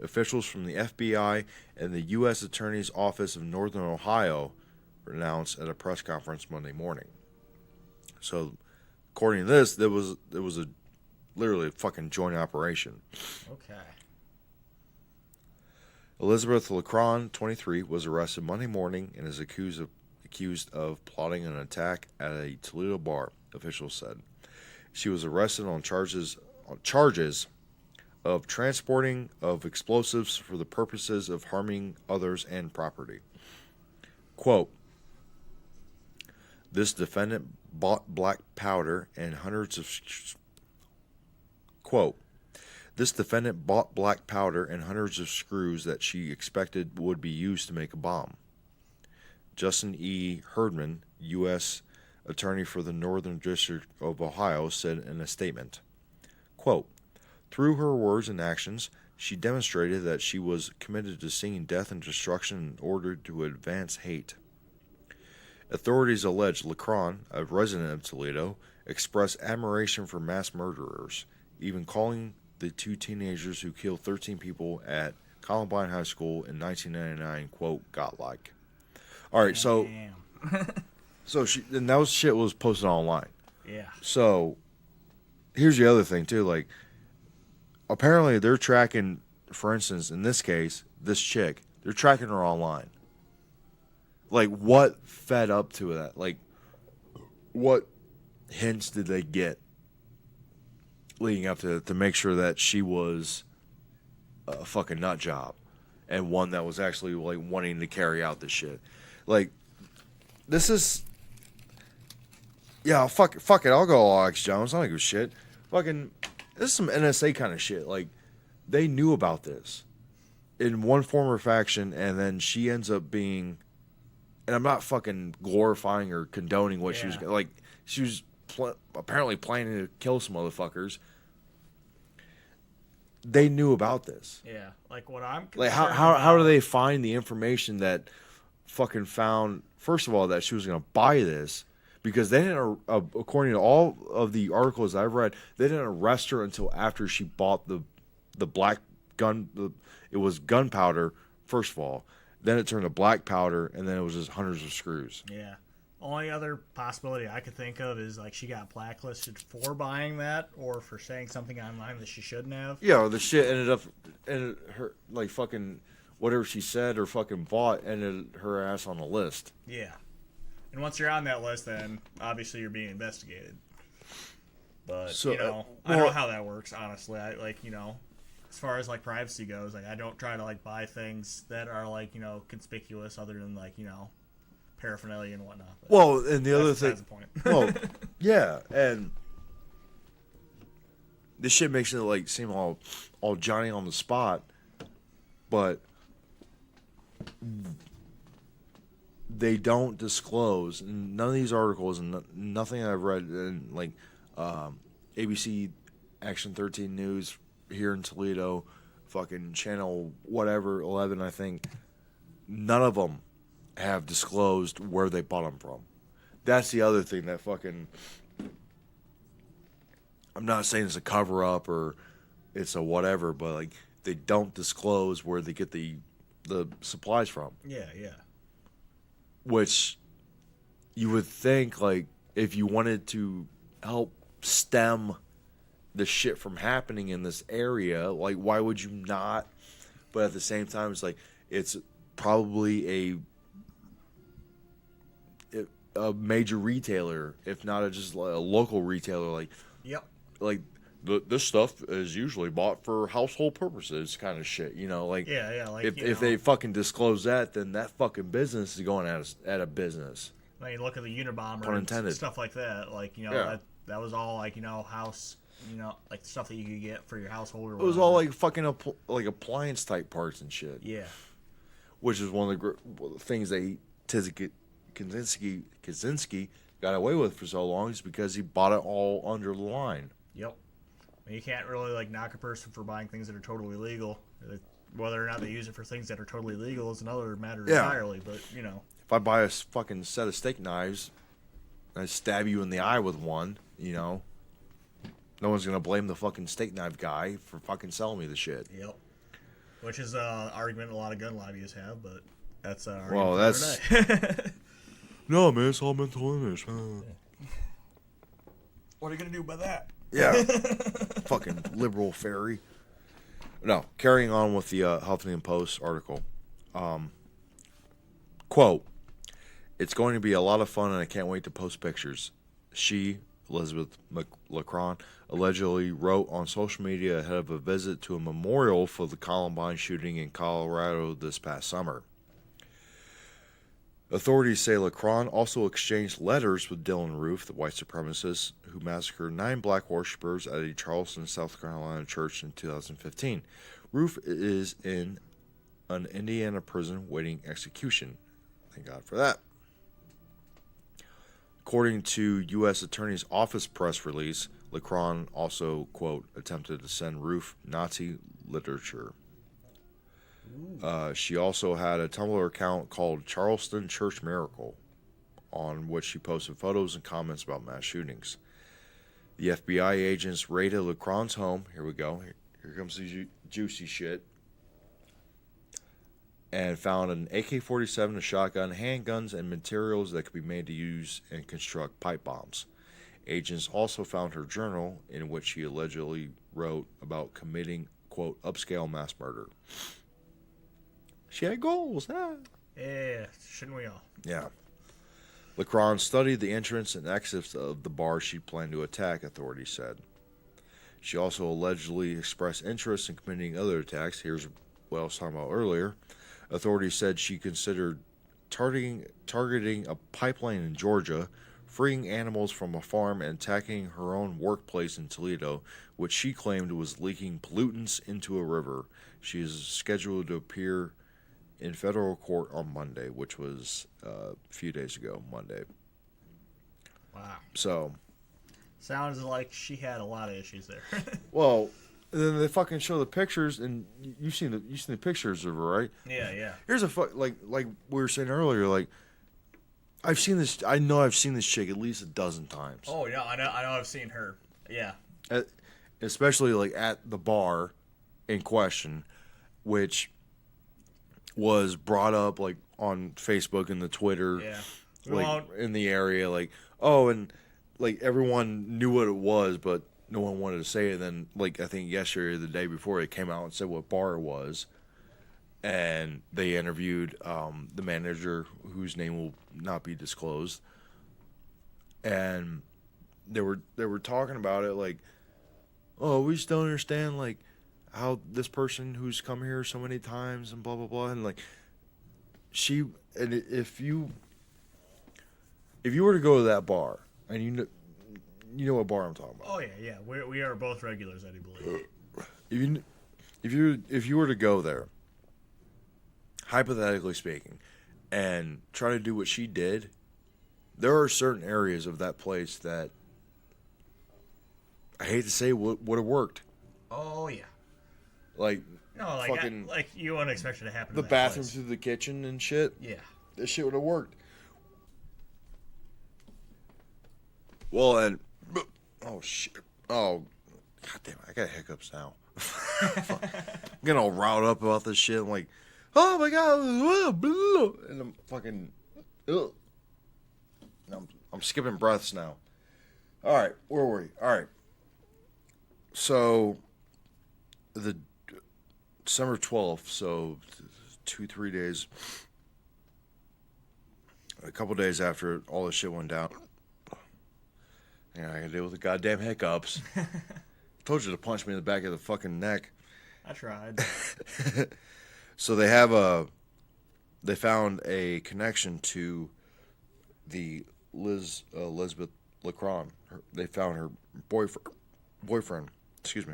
Officials from the FBI and the U.S. Attorney's Office of Northern Ohio announced at a press conference Monday morning. So, according to this, there was literally a fucking joint operation. Okay. Elizabeth Lacron, 23, was arrested Monday morning and is accused of plotting an attack at a Toledo bar, officials said. She was arrested on charges of transporting of explosives for the purposes of harming others and property. Quote, this defendant bought black powder and hundreds of screws that she expected would be used to make a bomb. Justin E. Herdman, U.S. Attorney for the Northern District of Ohio, said in a statement, quote, through her words and actions, she demonstrated that she was committed to seeing death and destruction in order to advance hate. Authorities allege Lacron, a resident of Toledo, expressed admiration for mass murderers, even calling the two teenagers who killed 13 people at Columbine High School in 1999, quote, godlike. All right, so and that shit was posted online. Yeah. So here's the other thing too, like apparently they're tracking, for instance, in this case, this chick, they're tracking her online. Like what fed up to that? Like what hints did they get leading up to make sure that she was a fucking nut job and one that was actually like wanting to carry out this shit? Like this is fuck it, I'll go Alex Jones. I don't give a shit. Fucking this is some NSA kind of shit. Like they knew about this in one form or faction, and then she ends up being, and I'm not fucking glorifying or condoning what she was like. She was apparently planning to kill some motherfuckers. They knew about this. Yeah, like what I'm like how do they find the information that fucking found, first of all, that she was going to buy this, because they didn't, according to all of the articles I've read, they didn't arrest her until after she bought the black gun. It was gunpowder, first of all. Then it turned to black powder, and then it was just hundreds of screws. Yeah. Only other possibility I could think of is like she got blacklisted for buying that, or for saying something online that she shouldn't have. Yeah, the shit ended up in her, like fucking whatever she said or fucking bought ended her ass on the list. Yeah. And once you're on that list, then obviously you're being investigated. But, so, I don't know how that works, honestly. I as far as like privacy goes, like I don't try to like buy things that are like, conspicuous other than like, paraphernalia and whatnot. But well, and the other thing, that's the point. well, yeah, and this shit makes it like seem all Johnny on the spot, but they don't disclose. None of these articles and nothing I've read in like ABC Action 13 News here in Toledo, fucking channel whatever 11, I think. None of them have disclosed where they bought them from. That's the other thing that fucking, I'm not saying it's a cover up or it's a whatever, but like they don't disclose where they get the supplies from. Yeah, yeah. Which you would think, like, if you wanted to help stem the shit from happening in this area, like, why would you not? But at the same time, it's like, it's probably a major retailer, if not just a local retailer. Like, yep. Like, this stuff is usually bought for household purposes, kind of shit. You know, like, yeah. Like, if they fucking disclose that, then that fucking business is going out of business. I mean, look at the Unabomber and stuff like that. Like, that was all like, house, like stuff that you could get for your household or whatever. It was all like fucking like appliance type parts and shit. Yeah. Which is one of the things they Kaczynski got away with for so long, is because he bought it all under the line. Yep. You can't really like knock a person for buying things that are totally legal. Whether or not they use it for things that are totally legal is another matter entirely. But if I buy a fucking set of steak knives and I stab you in the eye with one, no one's gonna blame the fucking steak knife guy for fucking selling me the shit. Yep. Which is an argument a lot of gun lobbyists have, but that's no, man, it's all mental illness. What are you gonna do about that? Yeah. Fucking liberal fairy. No, carrying on with the Huffington Post article. Quote, "It's going to be a lot of fun and I can't wait to post pictures." She, Elizabeth Lacron, allegedly wrote on social media ahead of a visit to a memorial for the Columbine shooting in Colorado this past summer. Authorities say Lacron also exchanged letters with Dylan Roof, the white supremacist who massacred 9 black worshippers at a Charleston, South Carolina church in 2015. Roof is in an Indiana prison waiting execution. Thank God for that. According to U.S. Attorney's Office press release, Lacron also, quote, attempted to send Roof Nazi literature. She also had a Tumblr account called Charleston Church Miracle, on which she posted photos and comments about mass shootings. The FBI agents raided Lacron's home. Here we go. Here comes the juicy shit. And found an AK-47, a shotgun, handguns, and materials that could be made to use and construct pipe bombs. Agents also found her journal, in which she allegedly wrote about committing, quote, upscale mass murder. She had goals, huh? Yeah, shouldn't we all? Yeah. Lacron studied the entrance and exits of the bar she planned to attack, authorities said. She also allegedly expressed interest in committing other attacks. Here's what I was talking about earlier. Authorities said she considered targeting a pipeline in Georgia, freeing animals from a farm, and attacking her own workplace in Toledo, which she claimed was leaking pollutants into a river. She is scheduled to appear in federal court on Monday, which was a few days ago, Monday. Wow. So. Sounds like she had a lot of issues there. Well, then they fucking show the pictures, and you've seen the pictures of her, right? Yeah. Here's like we were saying earlier, like I've seen this. I know I've seen this chick at least a dozen times. Oh yeah, I know I've seen her. Yeah. Especially like at the bar in question, which was brought up like on Facebook and the Twitter, like in the area, like, oh, and like everyone knew what it was, but no one wanted to say it. Then, like, I think yesterday or the day before, it came out and said what bar it was, and they interviewed the manager, whose name will not be disclosed, and they were talking about it like, oh, we just don't understand like how this person who's come here so many times and blah blah blah, and like if you were to go to that bar, and you know what bar I'm talking about. Oh yeah. We are both regulars, I do believe. If you were to go there, hypothetically speaking, and try to do what she did, there are certain areas of that place that I hate to say would have worked. Oh yeah. Like, no, like fucking, like you wouldn't expect it to happen. The bathroom through the kitchen and shit. Yeah, this shit would have worked. Well, and oh shit, oh God damn it, I got hiccups now. I'm getting all riled up about this shit. I'm like, oh my god, and I'm fucking, ugh. I'm skipping breaths now. All right, where were we? All right. So, the December 12th, so 2-3 days, a couple days after all this shit went down, I gotta deal with the goddamn hiccups. Told you to punch me in the back of the fucking neck. I tried. So they found a connection to the Elizabeth Lacron. They found her boyfriend. Excuse me.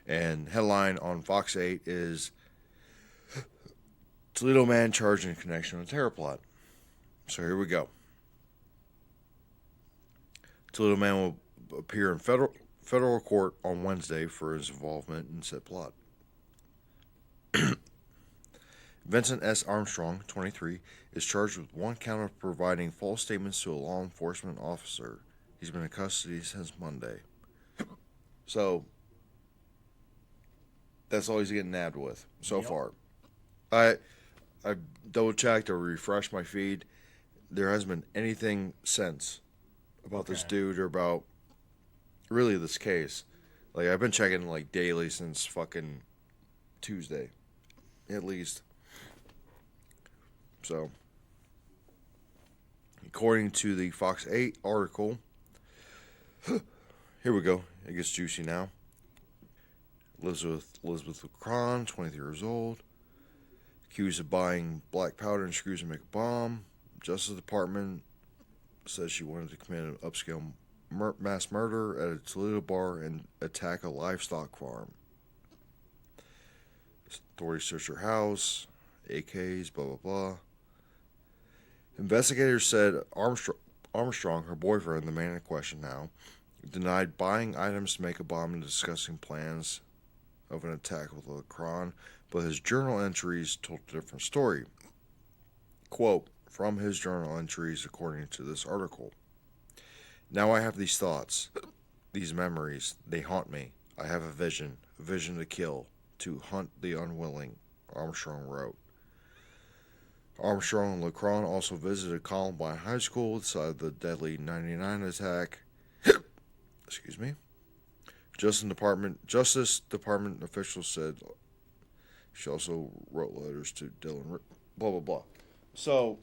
And headline on Fox 8 is Toledo man charged in connection with terror plot. So here we go. Toledo man will appear in federal court on Wednesday for his involvement in said plot. Vincent S. Armstrong, 23, is charged with one count of providing false statements to a law enforcement officer. He's been in custody since Monday. So, that's all he's getting nabbed with so far. I double-checked or refreshed my feed. There hasn't been anything since about this dude or about really this case. Like, I've been checking, like, daily since fucking Tuesday. At least. So, according to the Fox 8 article, here we go. It gets juicy now. Elizabeth Lacron, 23 years old, accused of buying black powder and screws to make a bomb. Justice Department says she wanted to commit an upscale mass murder at a Toledo bar and attack a livestock farm. Authorities searched her house, AKs, blah, blah, blah. Investigators said Armstrong, her boyfriend, the man in question now, denied buying items to make a bomb and discussing plans of an attack with Lacron, but his journal entries told a different story. Quote, from his journal entries, according to this article. Now I have these thoughts, these memories, they haunt me. I have a vision to kill, to hunt the unwilling, Armstrong wrote. Armstrong and Lacron also visited Columbine High School inside the deadly 99 attack. Excuse me. Justice Department officials said she also wrote letters to Dylan. Blah blah blah. So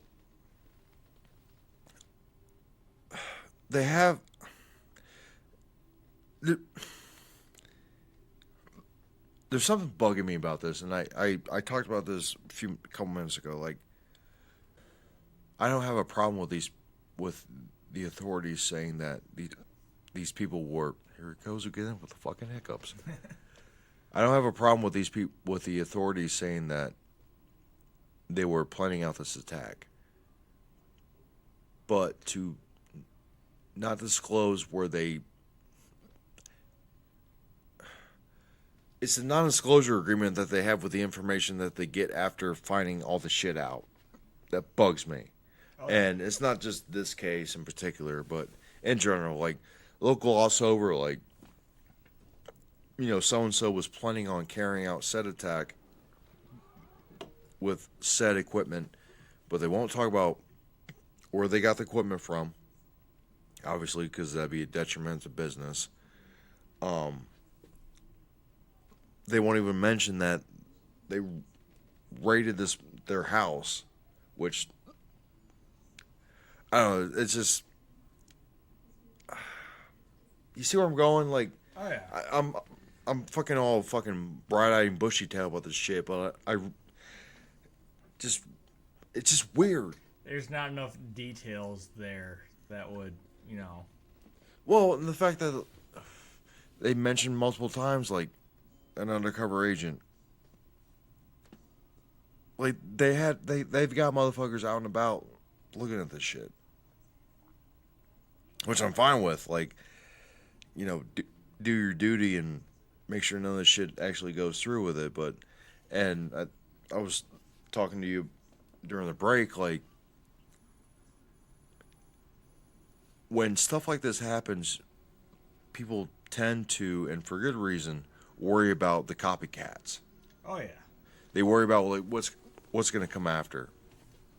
they have. There's something bugging me about this, and I talked about this a couple minutes ago. Like, I don't have a problem with the authorities saying that these people were, here it goes again with the fucking hiccups. I don't have a problem with the authorities saying that they were planning out this attack, but to not disclose where they. It's a non-disclosure agreement that they have with the information that they get after finding all the shit out. That bugs me. And it's not just this case in particular, but in general, like, they'll gloss over, like, so-and-so was planning on carrying out said attack with said equipment, but they won't talk about where they got the equipment from, obviously, because that'd be a detriment to business. They won't even mention that they raided their house, which, I don't know, it's just, you see where I'm going? Like, oh yeah, I'm fucking all fucking bright-eyed and bushy-tailed about this shit, but it's just weird. There's not enough details there that would, Well, and the fact that they mentioned multiple times, like, an undercover agent. Like, they've got motherfuckers out and about looking at this shit. Which I'm fine with. Like, do your duty and make sure none of this shit actually goes through with it. But, and I was talking to you during the break, like, when stuff like this happens, people tend to, and for good reason, worry about the copycats. Oh yeah. They worry about like what's going to come after.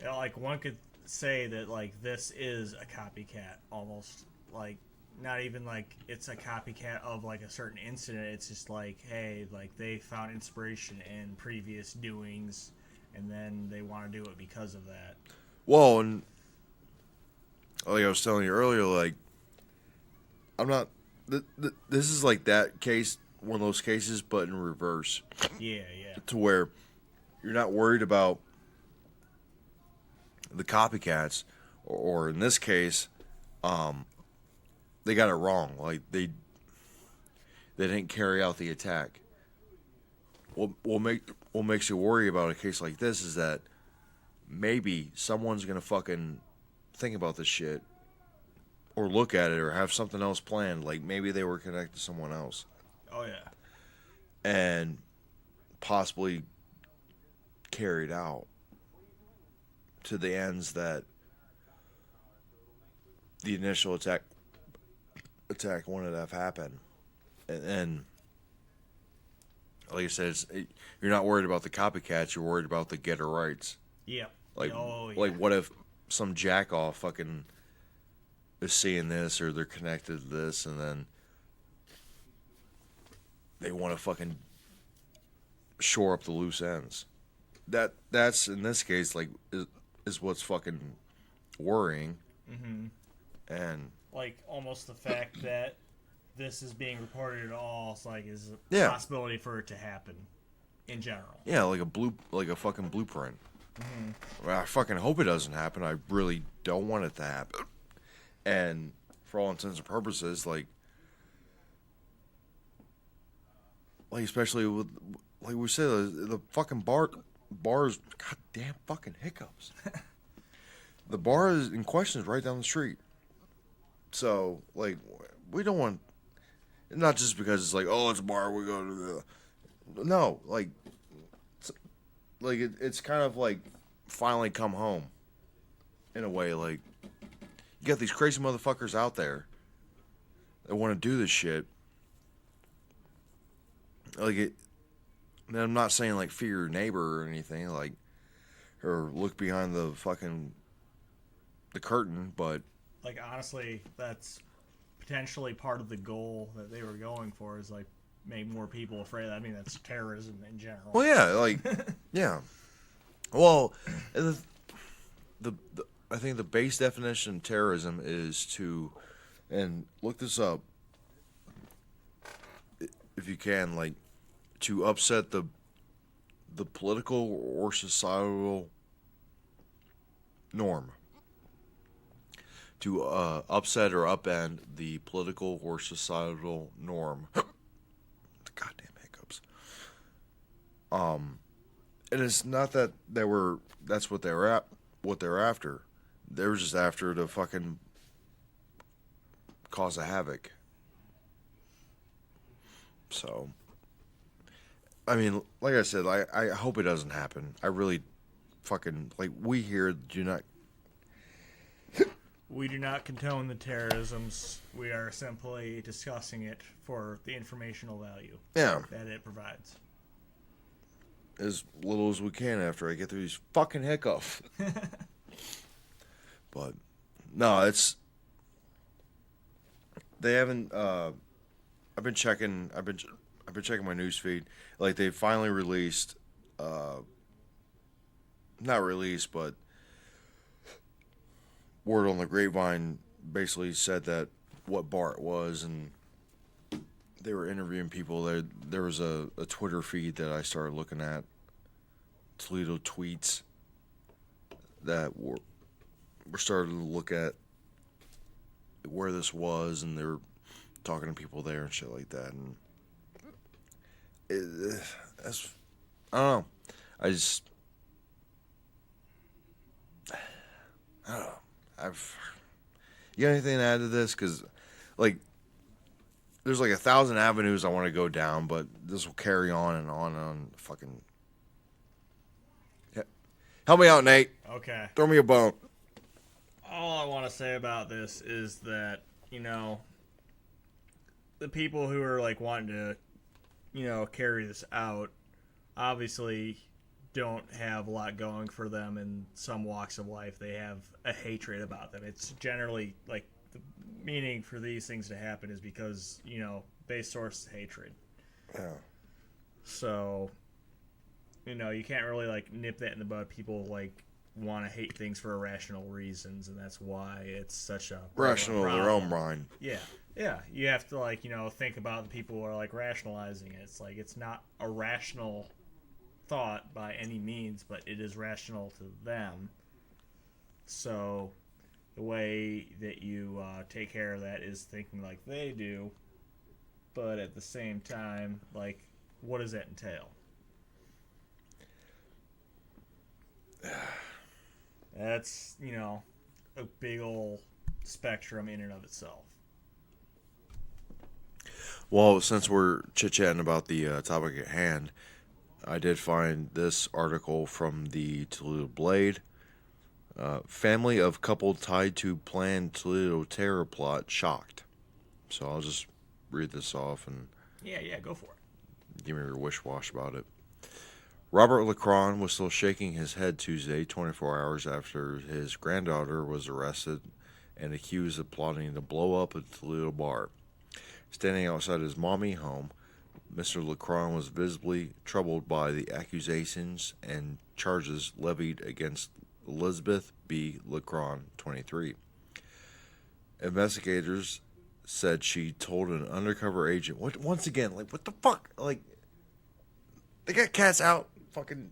Yeah, like one could say that like this is a copycat almost, like not even like it's a copycat of like a certain incident. It's just like, hey, like they found inspiration in previous doings, and then they want to do it because of that. Well, and like I was telling you earlier, like I'm not. This is like that case, one of those cases, but in reverse. Yeah, yeah. To where you're not worried about the copycats, or in this case, they got it wrong. Like they didn't carry out the attack. What makes you worry about a case like this is that maybe someone's gonna fucking think about this shit, or look at it, or have something else planned. Like maybe they were connected to someone else. Oh yeah. And possibly carried out to the ends that the initial attack wanted to have happen. And like I said, you're not worried about the copycats. You're worried about the getter rights. Yeah. Like, oh, yeah. like what if some jack off fucking is seeing this, or they're connected to this, and then they want to fucking shore up the loose ends. That's in this case like is what's fucking worrying. Mm-hmm. And like almost the fact that this is being reported at all is a possibility for it to happen in general. Yeah, like a fucking blueprint. Mm-hmm. Well, I fucking hope it doesn't happen. I really don't want it to happen. And for all intents and purposes, like especially with, like we said, the fucking bars, goddamn fucking hiccups. The bar is in question is right down the street. So, like, we don't want, not just because it's like, oh, it's a bar, we go to the, no, like it's kind of like finally come home in a way. Like, you got these crazy motherfuckers out there that want to do this shit. Like, and I'm not saying like fear your neighbor or anything, like, or look behind the curtain, but like honestly, that's potentially part of the goal that they were going for, is like make more people afraid. I mean, that's terrorism in general. Well, yeah, like, yeah. Well, the I think the base definition of terrorism is to, and look this up if you can, like, to upset the political or societal norm. To upset or upend the political or societal norm. Goddamn hiccups. And it's not that that's what they're after. They were just after to fucking cause a havoc. So, I mean, like I said, I hope it doesn't happen. I really fucking, like, we here do not. We do not condone the terrorisms. We are simply discussing it for the informational value that it provides. As little as we can after I get through these fucking hiccups. But no, they haven't. I've been checking my news feed. Like, they finally released, not released, but word on the grapevine basically said that what bar it was, and they were interviewing people. There was a Twitter feed that I started looking at, Toledo tweets, that were starting to look at where this was, and they were talking to people there and shit like that. And that's, I don't know. I don't know. You got anything to add to this? Because, like, there's like 1,000 avenues I want to go down, but this will carry on and on and on. Fucking, yeah. Help me out, Nate. Okay. Throw me a bone. All I want to say about this is that, the people who are like wanting to, carry this out, obviously don't have a lot going for them in some walks of life. They have a hatred about them. It's generally like the meaning for these things to happen is because, they source hatred. Yeah. So, you can't really like nip that in the bud. People like want to hate things for irrational reasons, and that's why it's such a rational in their own mind. Yeah. You have to like think about the people who are like rationalizing it. It's like it's not a rational thought by any means, but it is rational to them. So the way that you take care of that is thinking like they do, but at the same time, like, what does that entail? That's, a big old spectrum in and of itself. Well, since we're chit-chatting about the topic at hand, I did find this article from the Toledo Blade. Family of couple tied to planned Toledo terror plot shocked. So I'll just read this off and... Yeah, go for it. Give me your wish-wash about it. Robert Lacron was still shaking his head Tuesday, 24 hours after his granddaughter was arrested and accused of plotting to blow up a Toledo bar. Standing outside his mommy home, Mr. Lacron was visibly troubled by the accusations and charges levied against Elizabeth B. Lacron, 23. Investigators said she told an undercover agent, once again, like, what the fuck? Like, they got cats out. Fucking.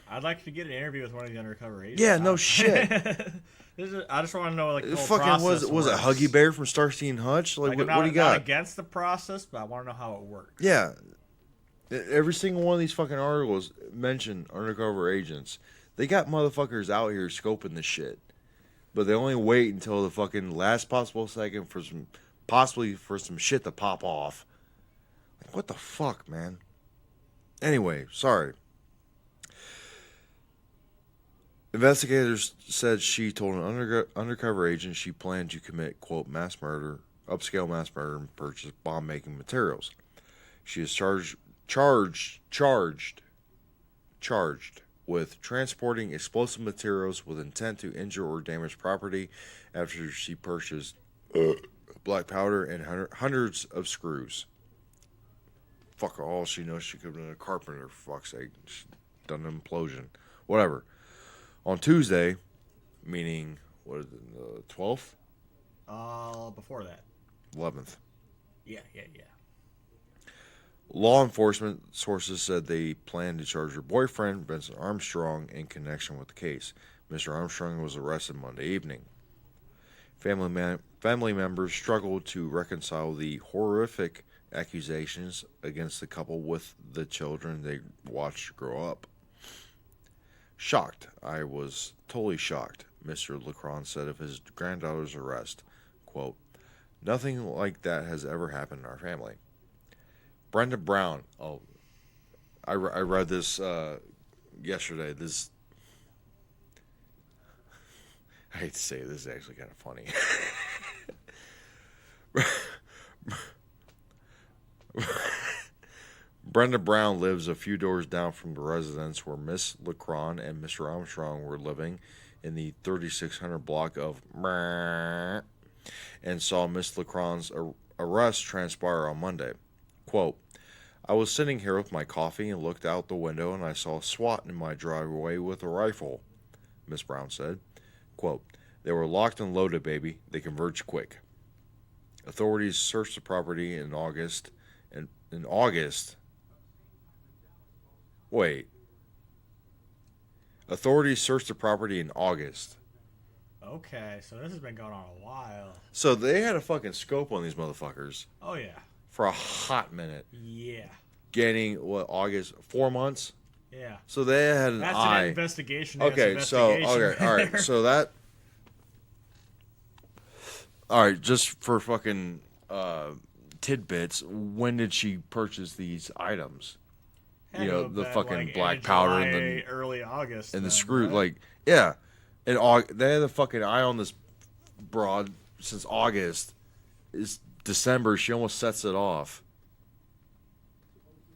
I'd like to get an interview with one of the undercover agents. Yeah, no shit. I just want to know like the whole fucking process was it Huggy Bear from Starsky and Hutch? Like what do you got? I'm not against the process, but I want to know how it works. Yeah, every single one of these fucking articles mention undercover agents. They got motherfuckers out here scoping this shit, but they only wait until the fucking last possible second for some shit to pop off. Like, what the fuck, man? Anyway, sorry. Investigators said she told an undercover agent she planned to commit, quote, mass murder, upscale mass murder, and purchase bomb-making materials. She is charged with transporting explosive materials with intent to injure or damage property after she purchased black powder and hundreds of screws. Fuck all she knows. She could have been a carpenter, for fuck's sake. She's done an implosion. Whatever. On Tuesday, meaning, what is it, the 12th? Before that. 11th. Yeah. Law enforcement sources said they planned to charge her boyfriend, Vincent Armstrong, in connection with the case. Mr. Armstrong was arrested Monday evening. Family members struggled to reconcile the horrific accusations against the couple with the children they watched grow up. Shocked. I was totally shocked, Mr. Lacron said of his granddaughter's arrest. Quote, nothing like that has ever happened in our family. Brenda Brown. Oh, I read this yesterday. This, I hate to say it, this is actually kind of funny. Brenda Brown lives a few doors down from the residence where Miss Lacron and Mr. Armstrong were living in the 3600 block of and saw Miss Lacron's arrest transpire on Monday. Quote, I was sitting here with my coffee and looked out the window and I saw SWAT in my driveway with a rifle, Miss Brown said. Quote, they were locked and loaded, baby. They converged quick. Authorities searched the property in August. Authorities searched the property in August. Okay, so this has been going on a while. So they had a fucking scope on these motherfuckers. Oh, yeah. For a hot minute. Yeah. Getting, August? 4 months? Yeah. So they had an That's eye. An investigation. Okay, all right. So that... All right, just for fucking tidbits, when did she purchase these items? The fucking black powder and the early August and the screw, right? Yeah, and they had the fucking eye on this broad since August. Is December, she almost sets it off.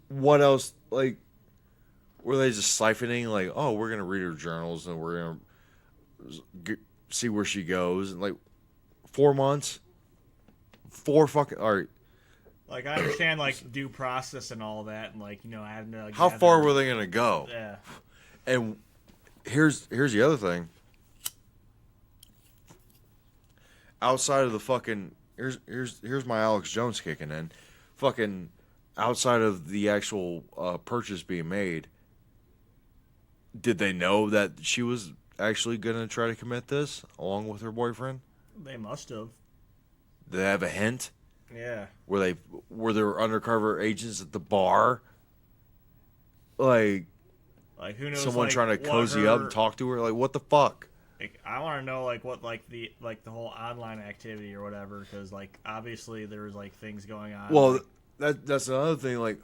What else? Like, were they just siphoning? Like, oh, we're gonna read her journals and we're gonna see where she goes. And like, 4 months, 4 fucking. All right. Like, I understand, like, due process and all that, and, like, you know, having to... Like, how far were they going to go? Yeah. And here's the other thing. Outside of the fucking... Here's my Alex Jones kicking in. Fucking outside of the actual purchase being made, did they know that she was actually going to try to commit this along with her boyfriend? They must have. Did they have a hint? Yeah. Were there undercover agents at the bar? Like who knows? Someone like, trying to cozy up and talk to her? Like, what the fuck? Like, I want to know like what like the whole online activity or whatever, because like obviously there was like things going on. Well, that's another thing. Like,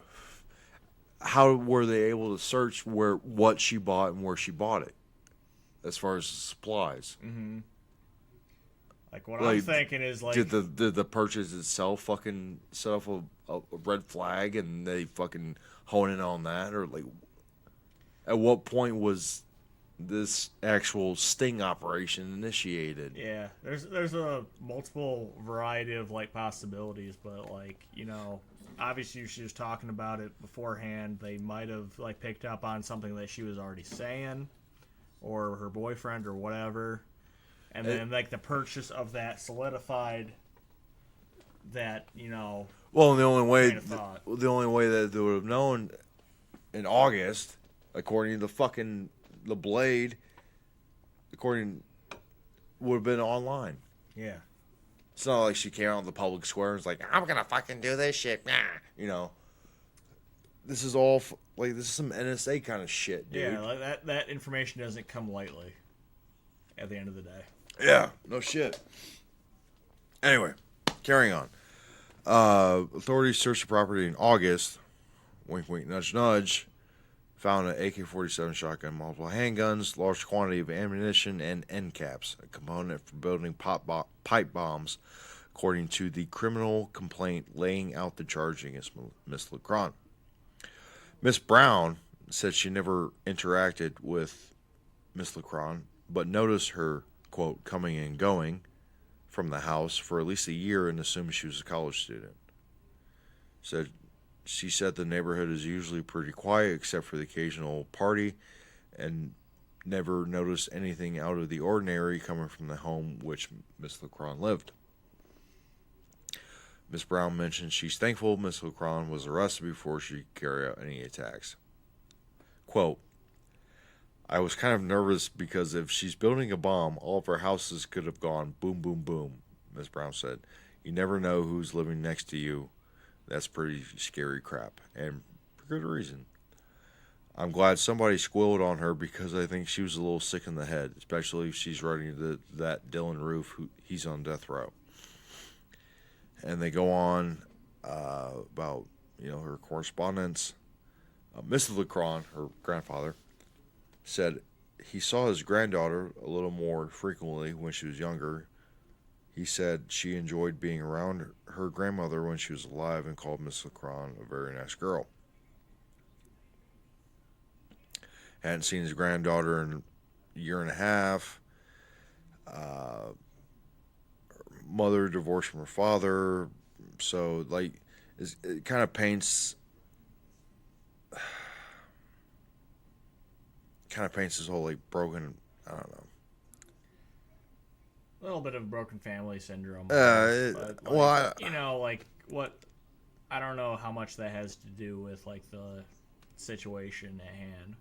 how were they able to search what she bought and where she bought it, as far as supplies? Mm-hmm. Like, what I'm thinking is, like... Did the purchase itself fucking set off a red flag and they fucking hone in on that? Or, like, at what point was this actual sting operation initiated? Yeah, there's a multiple variety of, like, possibilities, but, like, you know, obviously she was talking about it beforehand. They might have, like, picked up on something that she was already saying, or her boyfriend or whatever. And then, like, the purchase of that solidified that, you know... Well, the only way that they would have known in August, according to the Blade, would have been online. Yeah. It's not like she came out in the public square and was like, I'm going to fucking do this shit. Nah. You know. This is all, this is some NSA kind of shit, dude. Yeah, like that information doesn't come lightly at the end of the day. Yeah, no shit. Anyway, carrying on. Authorities searched the property in August. Wink, wink, nudge, nudge. Found an AK-47 shotgun, multiple handguns, large quantity of ammunition, and end caps, a component for building pipe bombs, according to the criminal complaint laying out the charge against Miss LeCron. Miss Brown said she never interacted with Miss LeCron, but noticed her, quote, coming and going from the house for at least a year and assumed she was a college student. She said the neighborhood is usually pretty quiet except for the occasional party and never noticed anything out of the ordinary coming from the home which Miss LeCron lived. Miss Brown mentioned she's thankful Miss LeCron was arrested before she could carry out any attacks. Quote, I was kind of nervous because if she's building a bomb, all of her houses could have gone boom, boom, boom, Ms. Brown said. You never know who's living next to you. That's pretty scary crap, and for good reason. I'm glad somebody squealed on her because I think she was a little sick in the head, especially if she's writing that Dylan Roof, he's on death row. And they go on about, her correspondence. Mr. LeCron, her grandfather, said he saw his granddaughter a little more frequently when she was younger. He said she enjoyed being around her grandmother when she was alive and called Miss LeCron a very nice girl. Hadn't seen his granddaughter in a year and a half. Mother divorced from her father. So, it kind of paints... this whole broken, I don't know. A little bit of broken family syndrome. What I don't know how much that has to do with the situation at hand.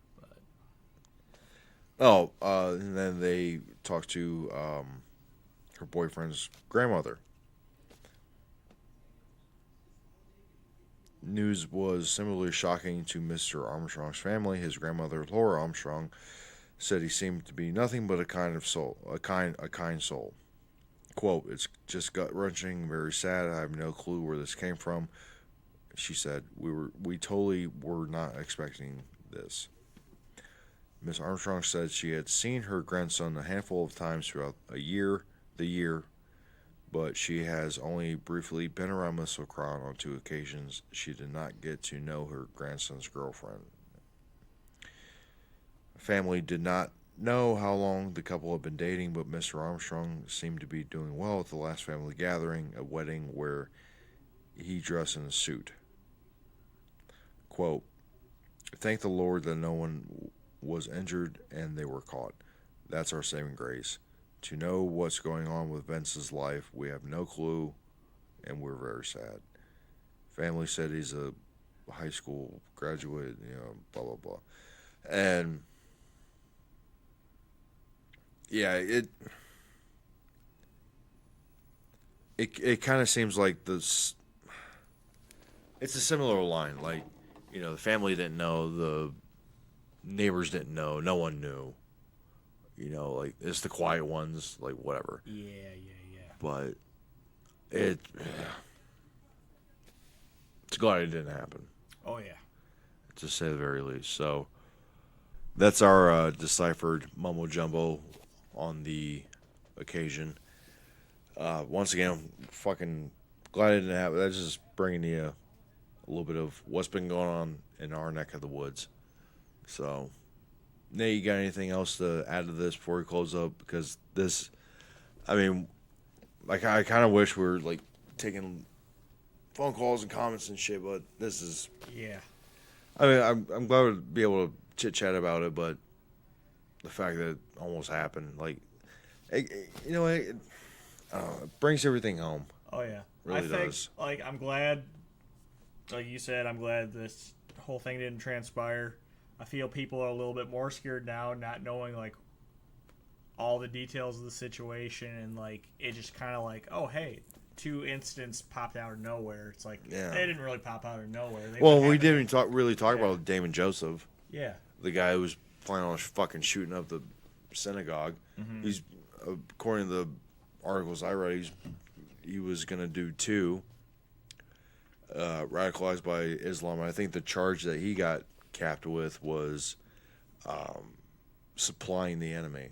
But and then they talked to her boyfriend's grandmother. News was similarly shocking to Mr. Armstrong's family. His grandmother, Laura Armstrong, said he seemed to be nothing but a kind soul. Quote, it's just gut-wrenching, very sad. I have no clue where this came from. She said, we totally were not expecting this. Miss Armstrong said she had seen her grandson a handful of times throughout the year, but she has only briefly been around Missile Crown on 2 occasions. She did not get to know her grandson's girlfriend. Family did not know how long the couple had been dating, but Mr. Armstrong seemed to be doing well at the last family gathering, a wedding where he dressed in a suit. Quote, "Thank the Lord that no one was injured and they were caught. That's our saving grace. To know what's going on with Vince's life, we have no clue, and we're very sad. Family said he's a high school graduate, blah, blah, blah." And yeah, it kind of seems like this. It's a similar line. Like, the family didn't know, the neighbors didn't know, no one knew. Like, it's the quiet ones, like, whatever. Yeah. But it's glad it didn't happen. Oh, yeah. To say the very least. So, that's our deciphered mumbo jumbo on the occasion. Once again, I'm fucking glad it didn't happen. That's just bringing you a little bit of what's been going on in our neck of the woods. So, Nate, you got anything else to add to this before we close up? Because this, I mean, like, I kind of wish we were, like, taking phone calls and comments and shit, but this is... Yeah. I mean, I'm glad to be able to chit-chat about it, but the fact that it almost happened, like, it brings everything home. Oh, yeah. Really does. Like, I'm glad, like you said, I'm glad this whole thing didn't transpire. I feel people are a little bit more scared now, not knowing, like, all the details of the situation, and, like, it just kind of like, oh, hey, 2 incidents popped out of nowhere. It's like, they didn't really pop out of nowhere. We didn't really talk about Damon Joseph. Yeah. The guy who was planning on fucking shooting up the synagogue. Mm-hmm. He's, according to the articles I read, he was going to do 2, radicalized by Islam. I think the charge that he got capped with was supplying the enemy.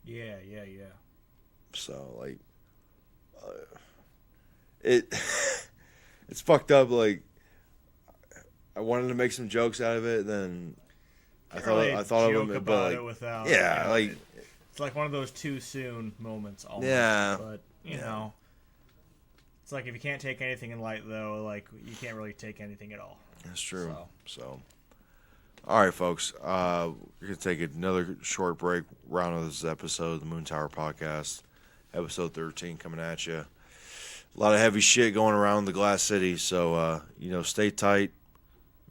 Yeah. So, like, it's fucked up. Like, I wanted to make some jokes out of it, then I thought of them, but like, without, like, it's like one of those too soon moments. Almost. Yeah, but you know, it's like if you can't take anything in light, though, like you can't really take anything at all. That's true. So all right, folks, we're gonna take another short break. Round of this episode of the Moon Tower Podcast, episode 13, coming at you. A lot of heavy shit going around the Glass City, so stay tight,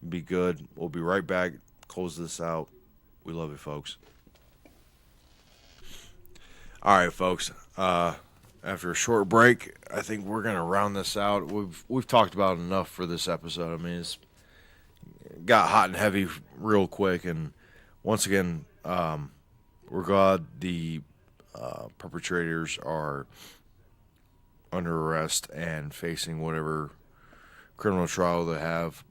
be good. We'll be right back. Close this out. We love you, folks. All right, folks. After a short break, I think we're gonna round this out. We've talked about enough for this episode. I mean, it's got hot and heavy real quick, and once again, we're glad the perpetrators are under arrest and facing whatever criminal trial they have.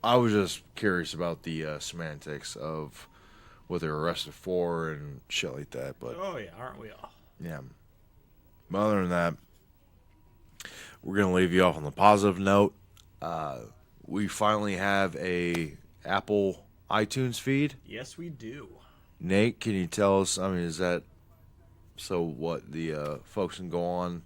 I was just curious about the semantics of what they're arrested for and shit like that. But oh yeah, aren't we all? Yeah. But other than that, we're gonna leave you off on the positive note. We finally have a Apple iTunes feed. Yes, we do. Nate, can you tell us? I mean, is that so? What the folks can go on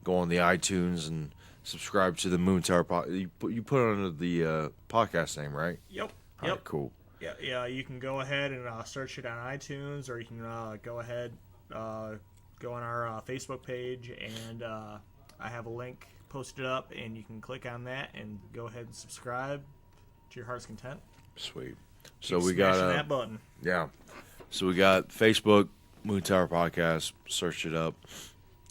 the iTunes and subscribe to the Moon Tower You put it under the podcast name, right? Yep. All right, cool. Yeah. You can go ahead and search it on iTunes, or you can go ahead, go on our Facebook page, and I have a link posted up, and you can click on that and go ahead and subscribe to your heart's content. Sweet. So we got that button. Yeah. So we got Facebook Moon Tower Podcast. Search it up.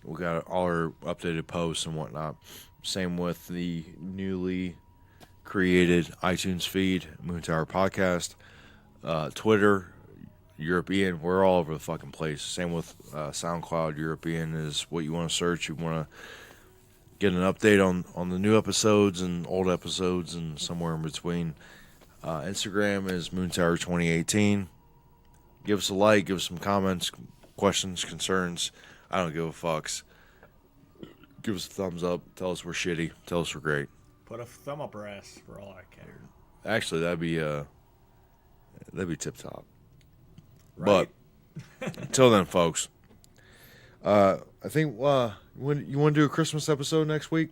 We got all our updated posts and whatnot. Same with the newly created iTunes feed, Moon Tower Podcast. Twitter, European. We're all over the fucking place. Same with SoundCloud. European is what you want to search. You want to get an update on the new episodes and old episodes and somewhere in between. Instagram is Moon Tower 2018. Give us a like. Give us some comments, questions, concerns. I don't give a fucks. Give us a thumbs up. Tell us we're shitty. Tell us we're great. Put a thumb up our ass for all I care. Actually, that'd be tip top. Right. But until then, folks. I think when you want to do a Christmas episode next week.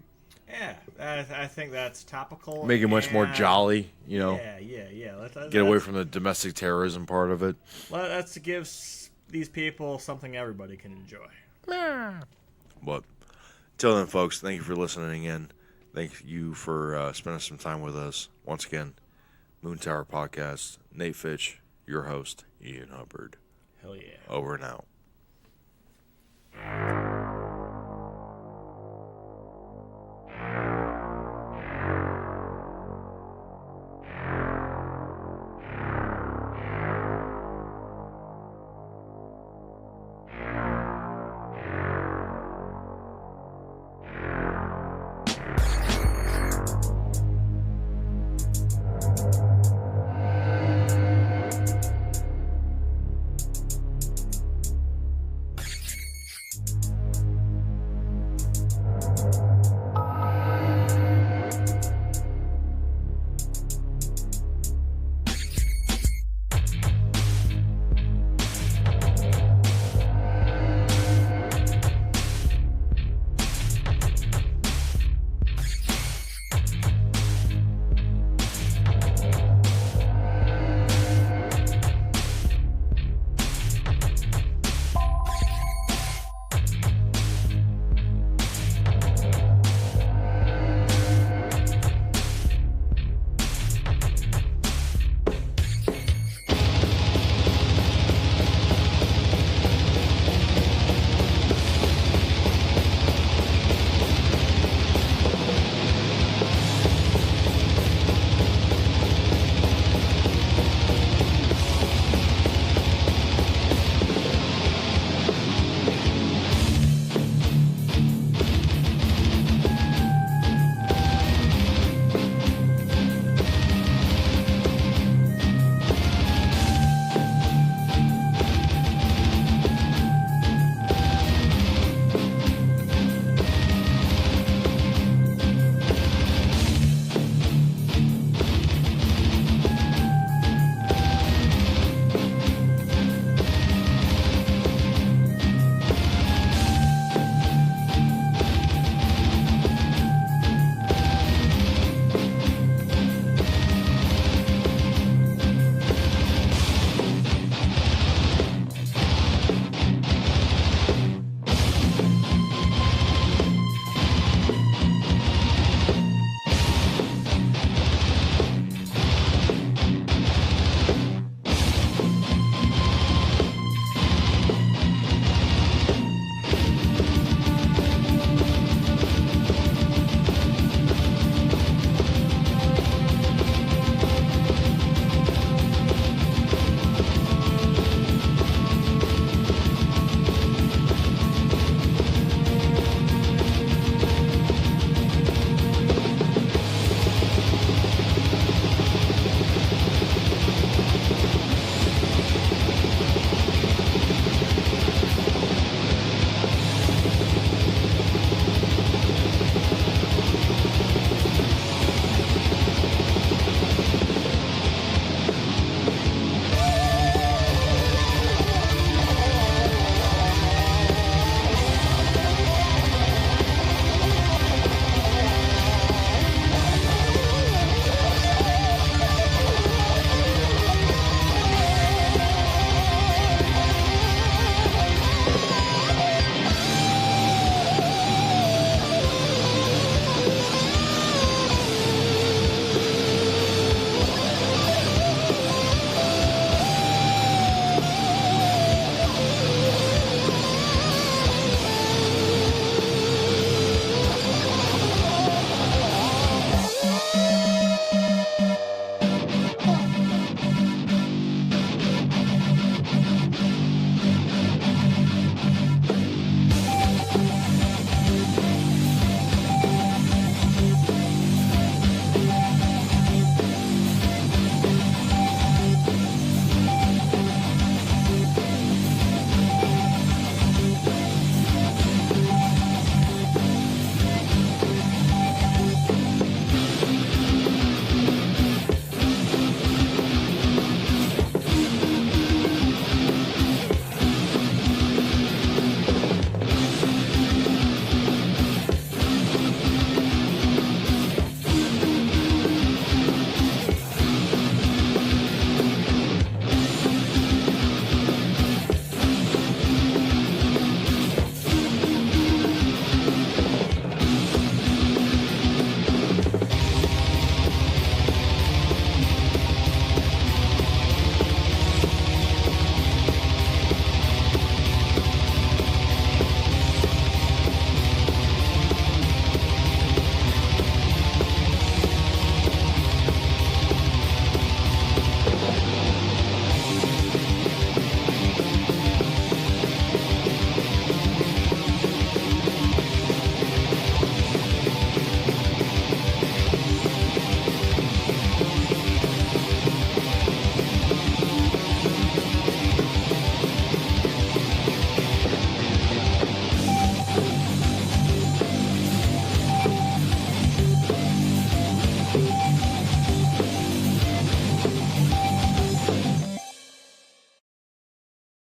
Yeah, I think that's topical. Make it much more jolly, you know. Yeah. Let's get away from the domestic terrorism part of it. Let's give these people something everybody can enjoy. But until then, folks, thank you for listening in. Thank you for spending some time with us. Once again, Moon Tower Podcast. Nate Fitch, your host, Ian Hubbard. Hell yeah. Over and out.